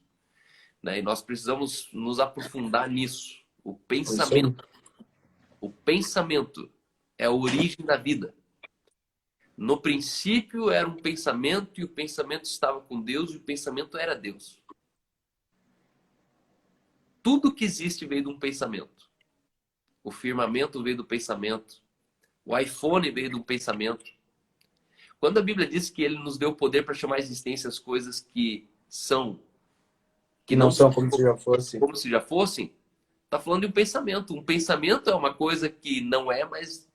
né? E nós precisamos nos aprofundar nisso. É isso aí. O pensamento é a origem da vida. No princípio era um pensamento e o pensamento estava com Deus e o pensamento era Deus. Tudo que existe veio de um pensamento. O firmamento veio do pensamento. O iPhone veio de um pensamento. Quando a Bíblia diz que ele nos deu o poder para chamar à existência as coisas que Não não são são como se já fosse. como se já fossem, está falando de um pensamento. Um pensamento é uma coisa que não é, mas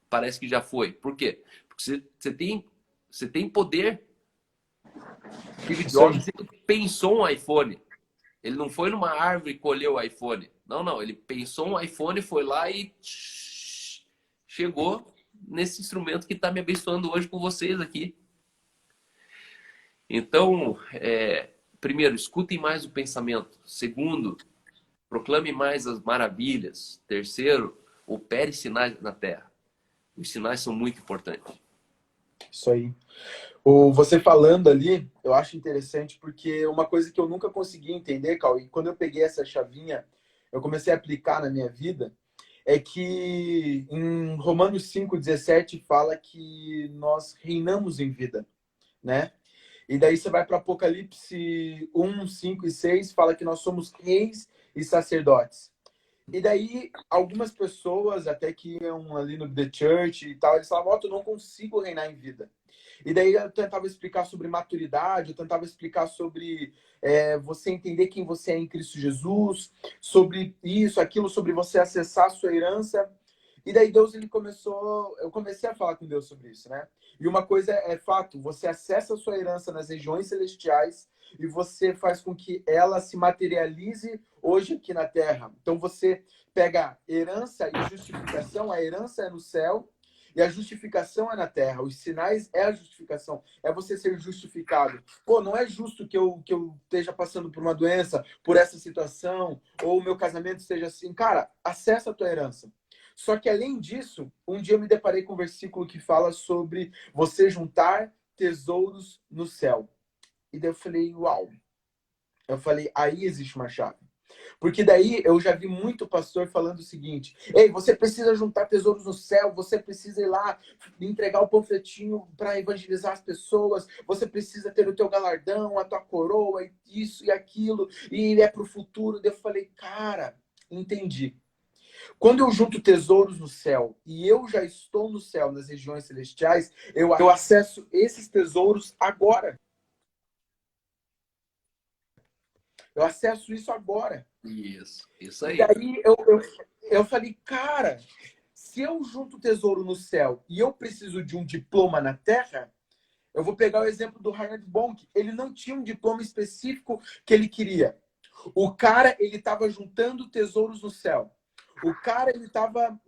parece que já foi. Por quê? Porque você tem poder. Steve Isso aí. Jobs, ele pensou um iPhone. Ele não foi numa árvore e colheu o iPhone. Não, não. Ele pensou um iPhone, foi lá e chegou nesse instrumento que está me abençoando hoje com vocês aqui. Então, primeiro, escutem mais o pensamento. Segundo, proclame mais as maravilhas. Terceiro, opere sinais na terra. Os sinais são muito importantes. Isso aí. Você falando ali, eu acho interessante porque uma coisa que eu nunca consegui entender, Cauê, quando eu peguei essa chavinha, eu comecei a aplicar na minha vida, é que em Romanos 5,17 fala que nós reinamos em vida, né? E daí você vai para Apocalipse 1, 5 e 6, fala que nós somos reis e sacerdotes. E daí, algumas pessoas, até que iam ali no The Church e tal, eles falavam, eu não consigo reinar em vida. E daí eu tentava explicar sobre maturidade, eu tentava explicar sobre você entender quem você é em Cristo Jesus, sobre isso, aquilo, sobre você acessar a sua herança. E daí Deus, eu comecei a falar com Deus sobre isso, né? E uma coisa é fato, você acessa a sua herança nas regiões celestiais e você faz com que ela se materialize hoje aqui na terra. Então você pega herança e justificação, a herança é no céu e a justificação é na terra. Os sinais é a justificação, é você ser justificado. Pô, não é justo que eu esteja passando por uma doença, por essa situação, ou o meu casamento esteja assim. Cara, acessa a tua herança. Só que, além disso, um dia eu me deparei com um versículo que fala sobre você juntar tesouros no céu. E daí eu falei, uau. Eu falei, aí existe uma chave. Porque daí eu já vi muito pastor falando o seguinte, ei, você precisa juntar tesouros no céu, você precisa ir lá entregar o panfletinho para evangelizar as pessoas, você precisa ter o teu galardão, a tua coroa, isso e aquilo, e é para o futuro. Daí eu falei, cara, entendi. Quando eu junto tesouros no céu e eu já estou no céu, nas regiões celestiais, eu acesso esses tesouros agora. Eu acesso isso agora. Isso E aí. daí eu falei, cara, se eu junto tesouro no céu e eu preciso de um diploma na terra, eu vou pegar o exemplo do Reinhard Bonk. Ele não tinha um diploma específico que ele queria. O cara, ele estava juntando tesouros no céu. O cara, ele estava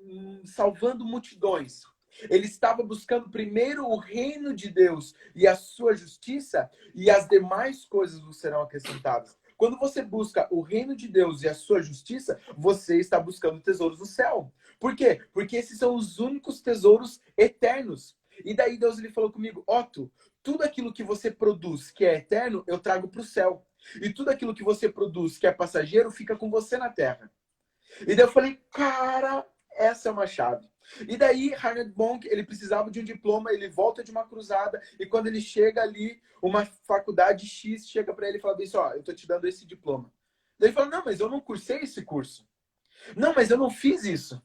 salvando multidões. Ele estava buscando primeiro o reino de Deus e a sua justiça, e as demais coisas vos serão acrescentadas. Quando você busca o reino de Deus e a sua justiça, você está buscando tesouros no céu. Por quê? Porque esses são os únicos tesouros eternos. E daí Deus ele falou comigo, Otto, tudo aquilo que você produz que é eterno, eu trago para o céu. E tudo aquilo que você produz que é passageiro, fica com você na terra. E daí eu falei, cara, essa é uma chave. E daí, Reinhard Bonk, ele precisava de um diploma, ele volta de uma cruzada, e quando ele chega ali, uma faculdade X chega para ele e fala assim, ó, eu tô te dando esse diploma. Daí ele fala, não, mas eu não cursei esse curso. Não, mas eu não fiz isso.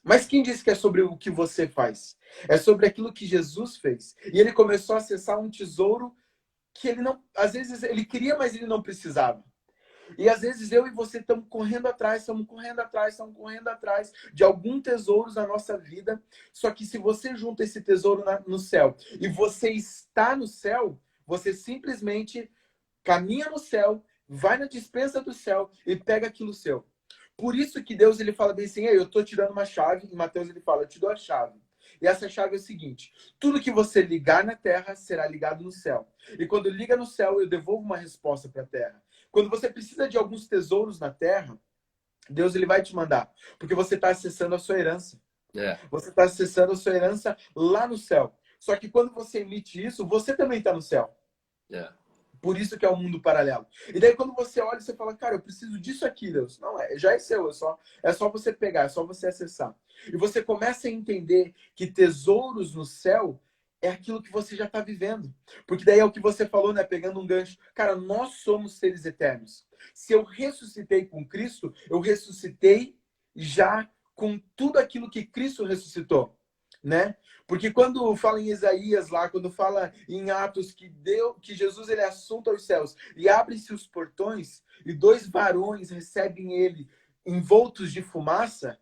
Mas quem disse que é sobre o que você faz? É sobre aquilo que Jesus fez. E ele começou a acessar um tesouro que ele não, às vezes ele queria, mas ele não precisava. E às vezes eu e você estamos correndo atrás de algum tesouro na nossa vida. Só que se você junta esse tesouro no céu e você está no céu, você simplesmente caminha no céu, vai na despensa do céu e pega aquilo seu. Por isso que Deus ele fala bem assim, eu estou te dando uma chave, e Mateus ele fala, eu te dou a chave. E essa chave é o seguinte, tudo que você ligar na terra será ligado no céu. E quando liga no céu, eu devolvo uma resposta para a terra. Quando você precisa de alguns tesouros na terra, Deus ele vai te mandar, porque você está acessando a sua herança. Você está acessando a sua herança lá no céu. Só que quando você emite isso, você também está no céu. É. Por isso que é o mundo paralelo. E daí quando você olha, você fala, cara, eu preciso disso aqui, Deus. Não, já é seu, é só você pegar, é só você acessar. E você começa a entender que tesouros no céu é aquilo que você já está vivendo. Porque daí é o que você falou, né? Pegando um gancho. Cara, nós somos seres eternos. Se eu ressuscitei com Cristo, eu ressuscitei já com tudo aquilo que Cristo ressuscitou, né? Porque quando fala em Isaías lá, quando fala em Atos que Jesus ele é assunto aos céus e abrem-se os portões e dois varões recebem ele envoltos de fumaça,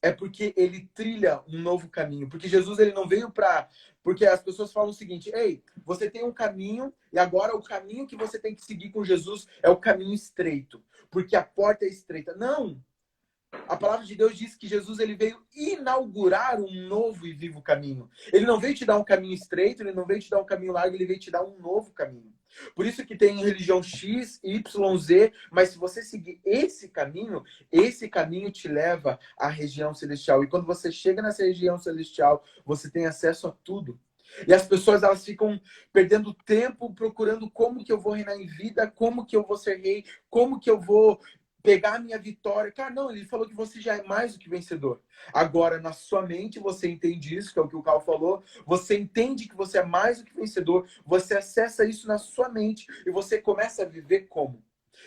é porque ele trilha um novo caminho. Porque Jesus ele não veio para... Porque as pessoas falam o seguinte, ei, você tem um caminho e agora o caminho que você tem que seguir com Jesus é o caminho estreito, porque a porta é estreita. Não! A palavra de Deus diz que Jesus ele veio inaugurar um novo e vivo caminho. Ele não veio te dar um caminho estreito, ele não veio te dar um caminho largo, ele veio te dar um novo caminho. Por isso que tem religião X, Y, Z, mas se você seguir esse caminho te leva à região celestial. E quando você chega nessa região celestial, você tem acesso a tudo. E as pessoas elas ficam perdendo tempo procurando como que eu vou reinar em vida, como que eu vou ser rei, como que eu vou pegar a minha vitória. Cara, não, ele falou que você já é mais do que vencedor. Agora, na sua mente, você entende isso, que é o que o Carl falou. Você entende que você é mais do que vencedor. Você acessa isso na sua mente e você começa a viver como?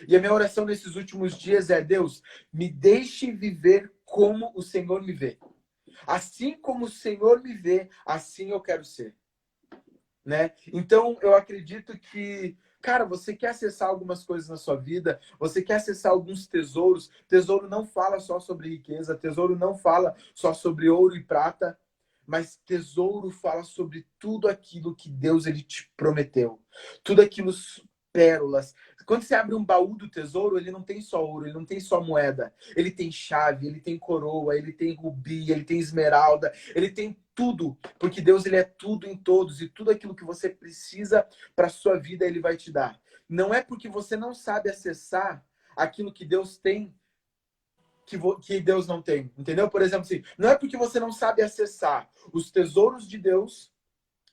E a minha oração nesses últimos dias é: Deus, me deixe viver como o Senhor me vê. Assim como o Senhor me vê, assim eu quero ser, né? Então, eu acredito que, cara, você quer acessar algumas coisas na sua vida, você quer acessar alguns tesouros. Tesouro não fala só sobre riqueza, tesouro não fala só sobre ouro e prata, mas tesouro fala sobre tudo aquilo que Deus ele te prometeu. Tudo aquilo, pérolas. Quando você abre um baú do tesouro, ele não tem só ouro, ele não tem só moeda. Ele tem chave, ele tem coroa, ele tem rubi, ele tem esmeralda, ele tem tudo, porque Deus ele é tudo em todos e tudo aquilo que você precisa para sua vida ele vai te dar. Não é porque você não sabe acessar aquilo que Deus tem que Deus não tem, entendeu? Por exemplo, assim, não é porque você não sabe acessar os tesouros de Deus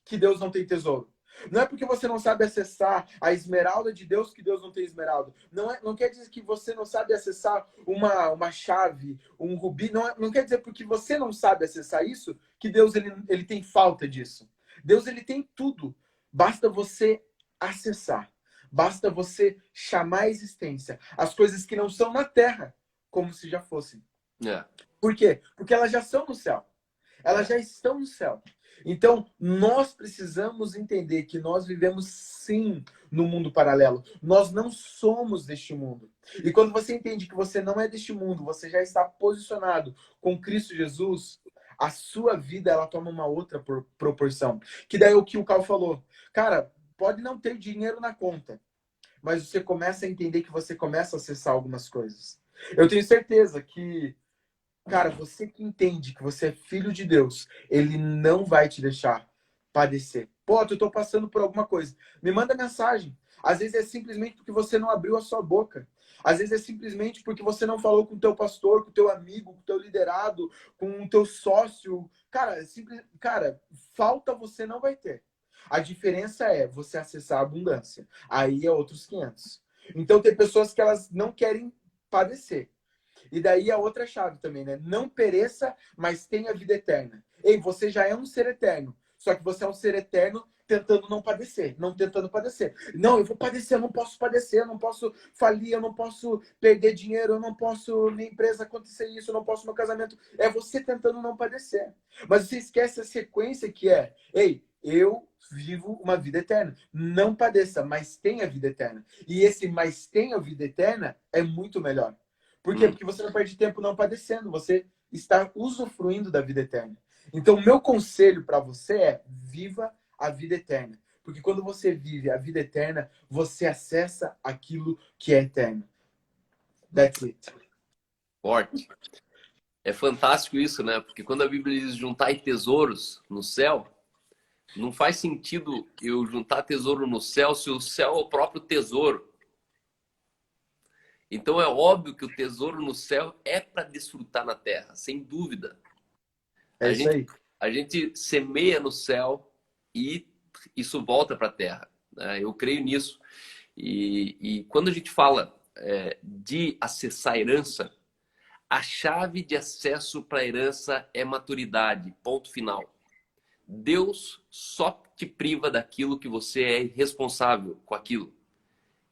que Deus não tem tesouro. Não é porque você não sabe acessar a esmeralda de Deus que Deus não tem esmeralda. Não quer dizer que você não sabe acessar uma chave, um rubi. Não quer dizer porque você não sabe acessar isso que Deus ele tem falta disso. Deus ele tem tudo. Basta você acessar. Basta você chamar a existência. As coisas que não são na terra, como se já fossem. É. Por quê? Porque elas já são no céu. Elas já estão no céu. Então, nós precisamos entender que nós vivemos sim no mundo paralelo. Nós não somos deste mundo. E quando você entende que você não é deste mundo, você já está posicionado com Cristo Jesus, a sua vida ela toma uma outra proporção. Que daí é o que o Cal falou. Cara, pode não ter dinheiro na conta, mas você começa a entender que você começa a acessar algumas coisas. Eu tenho certeza que, cara, você que entende que você é filho de Deus, ele não vai te deixar padecer. Pô, eu tô passando por alguma coisa. Me manda mensagem. Às vezes é simplesmente porque você não abriu a sua boca. Às vezes é simplesmente porque você não falou com o teu pastor, com o teu amigo, com o teu liderado, com o teu sócio. Cara, cara, falta você não vai ter. A diferença é você acessar a abundância. Aí é outros 500. Então tem pessoas que elas não querem padecer. E daí a outra chave também, né? Não pereça, mas tenha vida eterna. Ei, você já é um ser eterno. Só que você é um ser eterno tentando não padecer, não tentando padecer. Não, eu vou padecer, eu não posso padecer, eu não posso falir, eu não posso perder dinheiro, eu não posso, minha empresa acontecer isso, eu não posso meu casamento. É você tentando não padecer. Mas você esquece a sequência que é, ei, eu vivo uma vida eterna. Não padeça, mas tenha vida eterna. E esse mas tenha vida eterna é muito melhor. Por quê? Porque você não perde tempo não padecendo, você está usufruindo da vida eterna. Então, o meu conselho para você é: viva a vida eterna. Porque quando você vive a vida eterna, você acessa aquilo que é eterno. That's it. Forte. É fantástico isso, né? Porque quando a Bíblia diz juntar tesouros no céu, não faz sentido eu juntar tesouro no céu se o céu é o próprio tesouro. Então é óbvio que o tesouro no céu é para desfrutar na terra, sem dúvida. É A isso gente, aí. a gente semeia no céu e isso volta para a terra. né? Eu creio nisso. E quando a gente fala de acessar a herança, a chave de acesso para a herança é maturidade, ponto final. Deus só te priva daquilo que você é responsável com aquilo.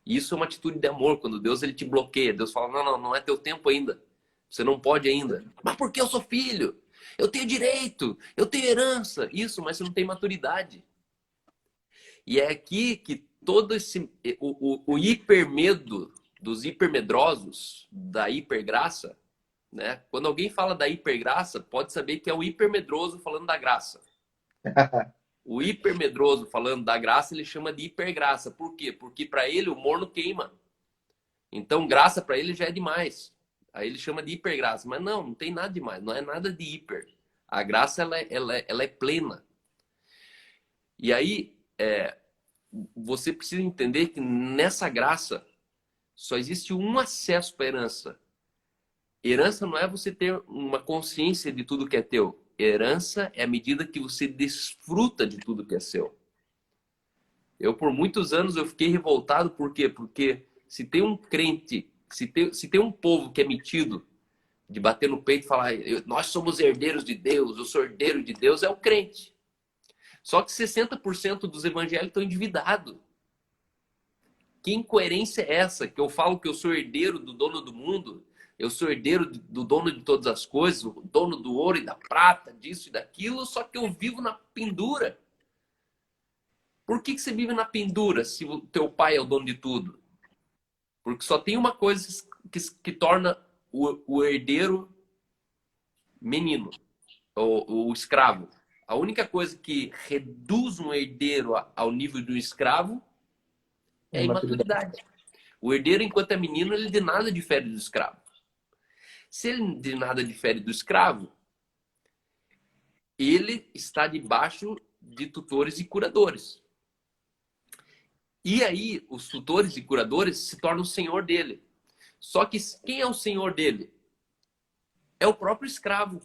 E isso é uma atitude de amor, quando Deus ele te bloqueia. Deus fala, não, não, não é teu tempo ainda. Você não pode ainda. Mas porque eu sou filho? Eu tenho direito, eu tenho herança. Isso, mas você não tem maturidade. E é aqui que todo esse o hipermedo dos hipermedrosos, da hipergraça, né? Quando alguém fala da hipergraça, pode saber que é o hipermedroso falando da graça. O hipermedroso falando da graça, ele chama de hipergraça. Por quê? Porque para ele o morno queima. Então graça para ele já é demais. Aí ele chama de hipergraça. Mas não tem nada demais. Não é nada de hiper. A graça, ela é plena. E aí, você precisa entender que nessa graça só existe um acesso para a herança. Herança não é você ter uma consciência de tudo que é teu. Herança é a medida que você desfruta de tudo que é seu. Eu, por muitos anos, eu fiquei revoltado. Por quê? Porque se tem um crente, se tem um povo que é metido de bater no peito e falar nós somos herdeiros de Deus, eu sou herdeiro de Deus, é o crente. Só que 60% dos evangélicos estão endividados. Que incoerência é essa? Que eu falo que eu sou herdeiro do dono do mundo, eu sou herdeiro do dono de todas as coisas, o dono do ouro e da prata, disso e daquilo, só que eu vivo na pendura. Por que você vive na pendura se o teu pai é o dono de tudo? Porque só tem uma coisa que torna o herdeiro menino, o escravo. A única coisa que reduz um herdeiro ao nível de um escravo é a imaturidade. O herdeiro, enquanto é menino, ele de nada difere do escravo. Se ele de nada difere do escravo, ele está debaixo de tutores e curadores. E aí, os tutores e curadores se tornam o senhor dele. Só que quem é o senhor dele? É o próprio escravo.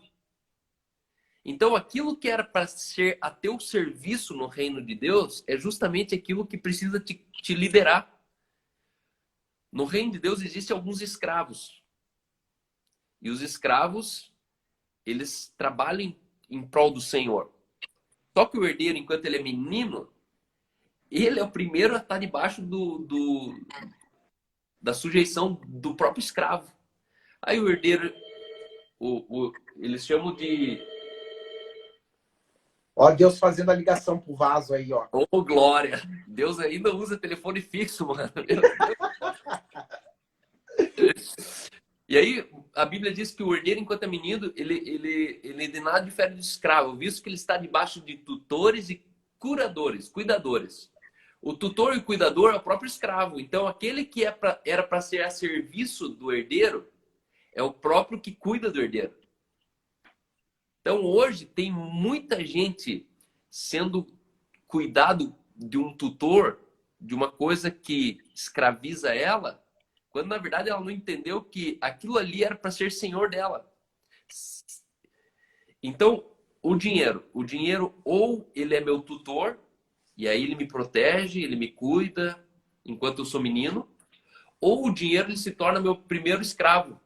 Então, aquilo que era para ser a teu serviço no reino de Deus é justamente aquilo que precisa te liderar. No reino de Deus existem alguns escravos. E os escravos, eles trabalham em prol do Senhor. Só que o herdeiro, enquanto ele é menino, ele é o primeiro a estar debaixo da sujeição do próprio escravo. Aí o herdeiro, eles chamam de... Ó, Deus fazendo a ligação pro vaso aí, ó. Oh, glória! Deus ainda usa telefone fixo, mano. E aí, a Bíblia diz que o herdeiro, enquanto é menino, ele de nada difere do escravo, visto que ele está debaixo de tutores e cuidadores. O tutor e o cuidador é o próprio escravo. Então, aquele que era para ser a serviço do herdeiro é o próprio que cuida do herdeiro. Então, hoje, tem muita gente sendo cuidado de um tutor, de uma coisa que escraviza ela, quando na verdade ela não entendeu que aquilo ali era para ser senhor dela. Então, o dinheiro ou ele é meu tutor, e aí ele me protege, ele me cuida enquanto eu sou menino, ou o dinheiro ele se torna meu primeiro escravo,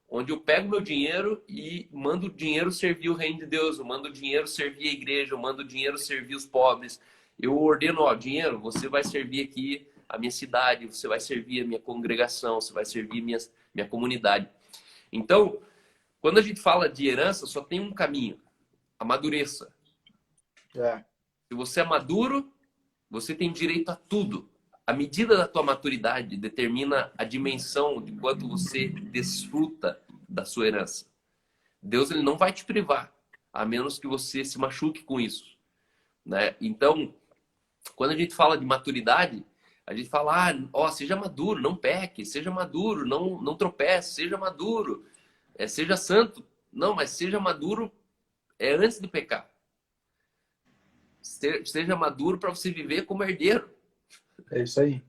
onde eu pego meu dinheiro e mando o dinheiro servir o reino de Deus, eu mando o dinheiro servir a igreja, eu mando o dinheiro servir os pobres. Eu ordeno, ó, dinheiro, você vai servir aqui a minha cidade, você vai servir a minha congregação, você vai servir minha comunidade. Então, quando a gente fala de herança, só tem um caminho: amadureça. Se você é maduro, você tem direito a tudo. A medida da tua maturidade determina a dimensão de quanto você desfruta da sua herança. Deus ele não vai te privar, a menos que você se machuque com isso, né? Então, quando a gente fala de maturidade, a gente fala, seja maduro, não peque, seja maduro, não tropece, seja maduro, seja santo. Não, mas seja maduro antes de pecar. Seja maduro para você viver como herdeiro. É isso aí.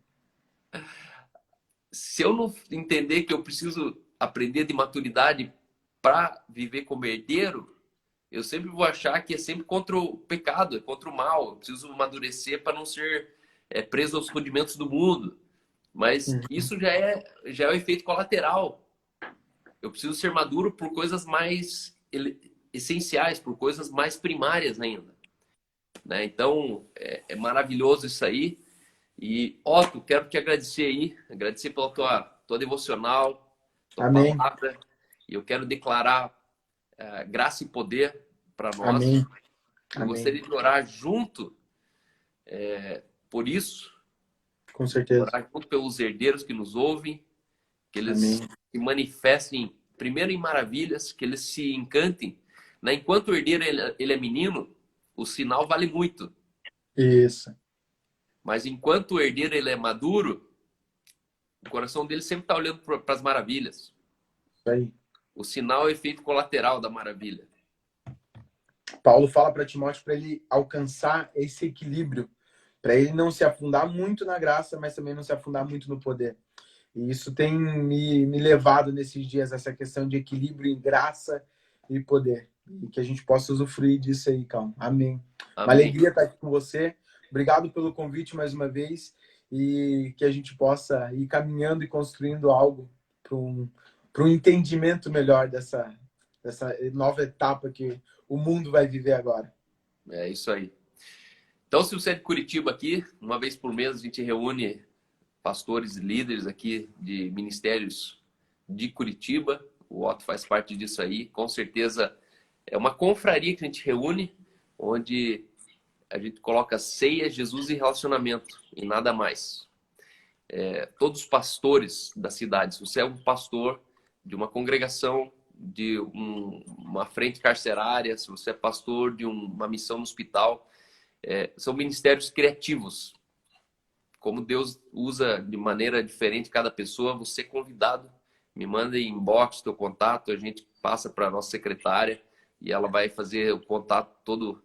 Se eu não entender que eu preciso aprender de maturidade para viver como herdeiro, eu sempre vou achar que é sempre contra o pecado, é contra o mal. Eu preciso amadurecer para não ser preso aos rudimentos do mundo. Mas isso já é o efeito colateral. Eu preciso ser maduro por coisas mais essenciais, por coisas mais primárias ainda, né? Então, é maravilhoso isso aí. E, Otto, quero te agradecer aí, agradecer pela tua devocional, tua Amém. palavra. E eu quero declarar graça e poder para nós. Amém. Eu Amém. gostaria de orar junto por isso, Com certeza. orar junto pelos herdeiros que nos ouvem, que eles Amém. se manifestem primeiro em maravilhas, que eles se encantem, né? Enquanto o herdeiro ele é menino, o sinal vale muito. Isso. Mas enquanto o herdeiro ele é maduro, o coração dele sempre está olhando para as maravilhas. Isso aí. O sinal é o efeito colateral da maravilha. Paulo fala para Timóteo para ele alcançar esse equilíbrio, para ele não se afundar muito na graça, mas também não se afundar muito no poder. E isso tem me levado nesses dias, essa questão de equilíbrio em graça e poder. E que a gente possa usufruir disso aí, calma. Amém. Amém. Uma alegria estar aqui com você. Obrigado pelo convite mais uma vez. E que a gente possa ir caminhando e construindo algo para um entendimento melhor dessa nova etapa que o mundo vai viver agora. É isso aí. Então, se você é de Curitiba aqui, uma vez por mês a gente reúne pastores e líderes aqui de ministérios de Curitiba. O Otto faz parte disso aí. Com certeza é uma confraria que a gente reúne, onde a gente coloca ceia, Jesus e relacionamento, e nada mais. Todos os pastores da cidade, se você é um pastor de uma congregação, de uma frente carcerária, se você é pastor de uma missão no hospital, são ministérios criativos. Como Deus usa de maneira diferente cada pessoa, você é convidado, me manda em inbox teu contato, a gente passa para a nossa secretária e ela vai fazer o contato todo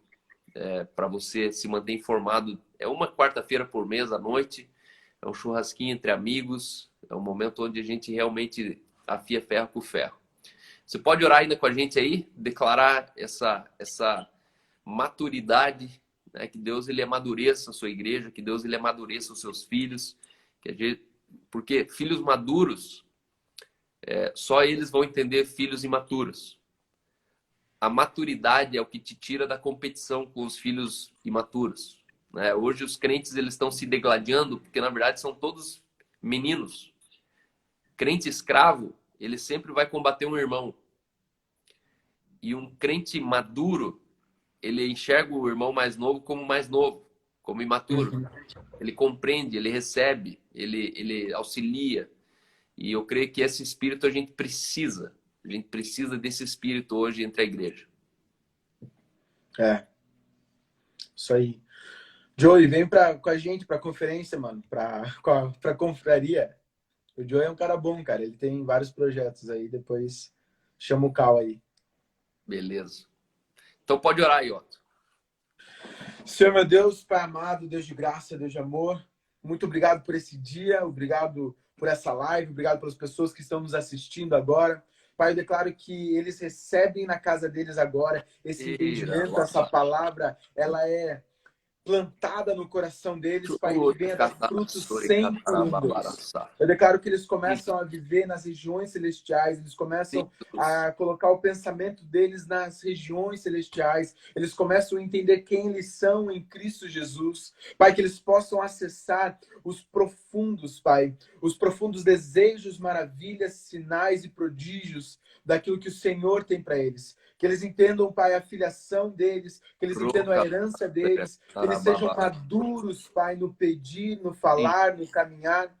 para você se manter informado. É uma quarta-feira por mês à noite, é um churrasquinho entre amigos, é um momento onde a gente realmente afia ferro com ferro. Você pode orar ainda com a gente aí, declarar essa maturidade, né? Que Deus ele amadureça a sua igreja, que Deus ele amadureça os seus filhos, porque filhos maduros, só eles vão entender filhos imaturos. A maturidade é o que te tira da competição com os filhos imaturos, né? Hoje os crentes eles estão se degladiando porque na verdade são todos meninos. Crente escravo, ele sempre vai combater um irmão. E um crente maduro, ele enxerga o irmão mais novo, como imaturo. Ele compreende, ele recebe, ele auxilia. E eu creio que esse espírito a gente precisa. A gente precisa desse espírito hoje entre a igreja. Isso aí. Joey, vem com a gente pra conferência, mano. Pra confraria. O Joey é um cara bom, cara. Ele tem vários projetos aí. Depois chama o Cal aí. Beleza. Então pode orar aí, Otto. Senhor, meu Deus, Pai amado, Deus de graça, Deus de amor. Muito obrigado por esse dia. Obrigado por essa live. Obrigado pelas pessoas que estão nos assistindo agora. Pai, eu declaro que eles recebem na casa deles agora esse entendimento, essa palavra, ela é plantada no coração deles, Pai, que venha dar frutos sempre, Deus. Eu declaro que eles começam a viver nas regiões celestiais, eles começam a colocar o pensamento deles nas regiões celestiais, eles começam a entender quem eles são em Cristo Jesus. Pai, que eles possam acessar os profundos, Pai, os profundos desejos, maravilhas, sinais e prodígios daquilo que o Senhor tem para eles. Que eles entendam, Pai, a filiação deles, que eles entendam a herança deles, que eles sejam maduros, Pai, no pedir, no falar, no caminhar.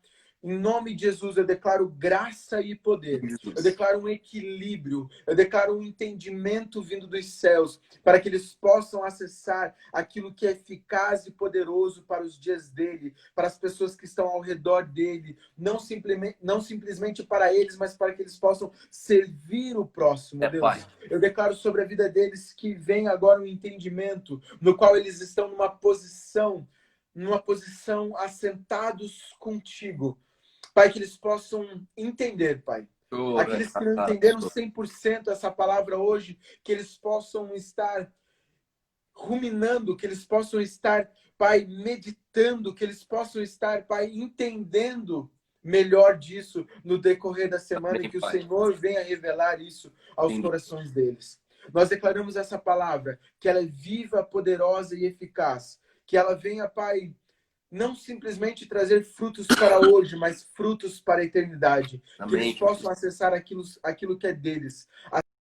Em nome de Jesus, eu declaro graça e poder. Eu declaro um equilíbrio. Eu declaro um entendimento vindo dos céus, para que eles possam acessar aquilo que é eficaz e poderoso para os dias dele, para as pessoas que estão ao redor dele. Não simplesmente para eles, mas para que eles possam servir o próximo, Deus. Pai. Eu declaro sobre a vida deles que vem agora um entendimento no qual eles estão numa posição assentados contigo. Pai, que eles possam entender, Pai. Aqueles que não entenderam 100% essa palavra hoje, que eles possam estar ruminando, que eles possam estar, Pai, meditando, que eles possam estar, Pai, entendendo melhor disso no decorrer da semana, Amém, e que o Pai. Senhor venha revelar isso aos Sim. corações deles. Nós declaramos essa palavra, que ela é viva, poderosa e eficaz, que ela venha, Pai, não simplesmente trazer frutos para hoje, mas frutos para a eternidade. Que eles Amém. possam acessar aquilo que é deles,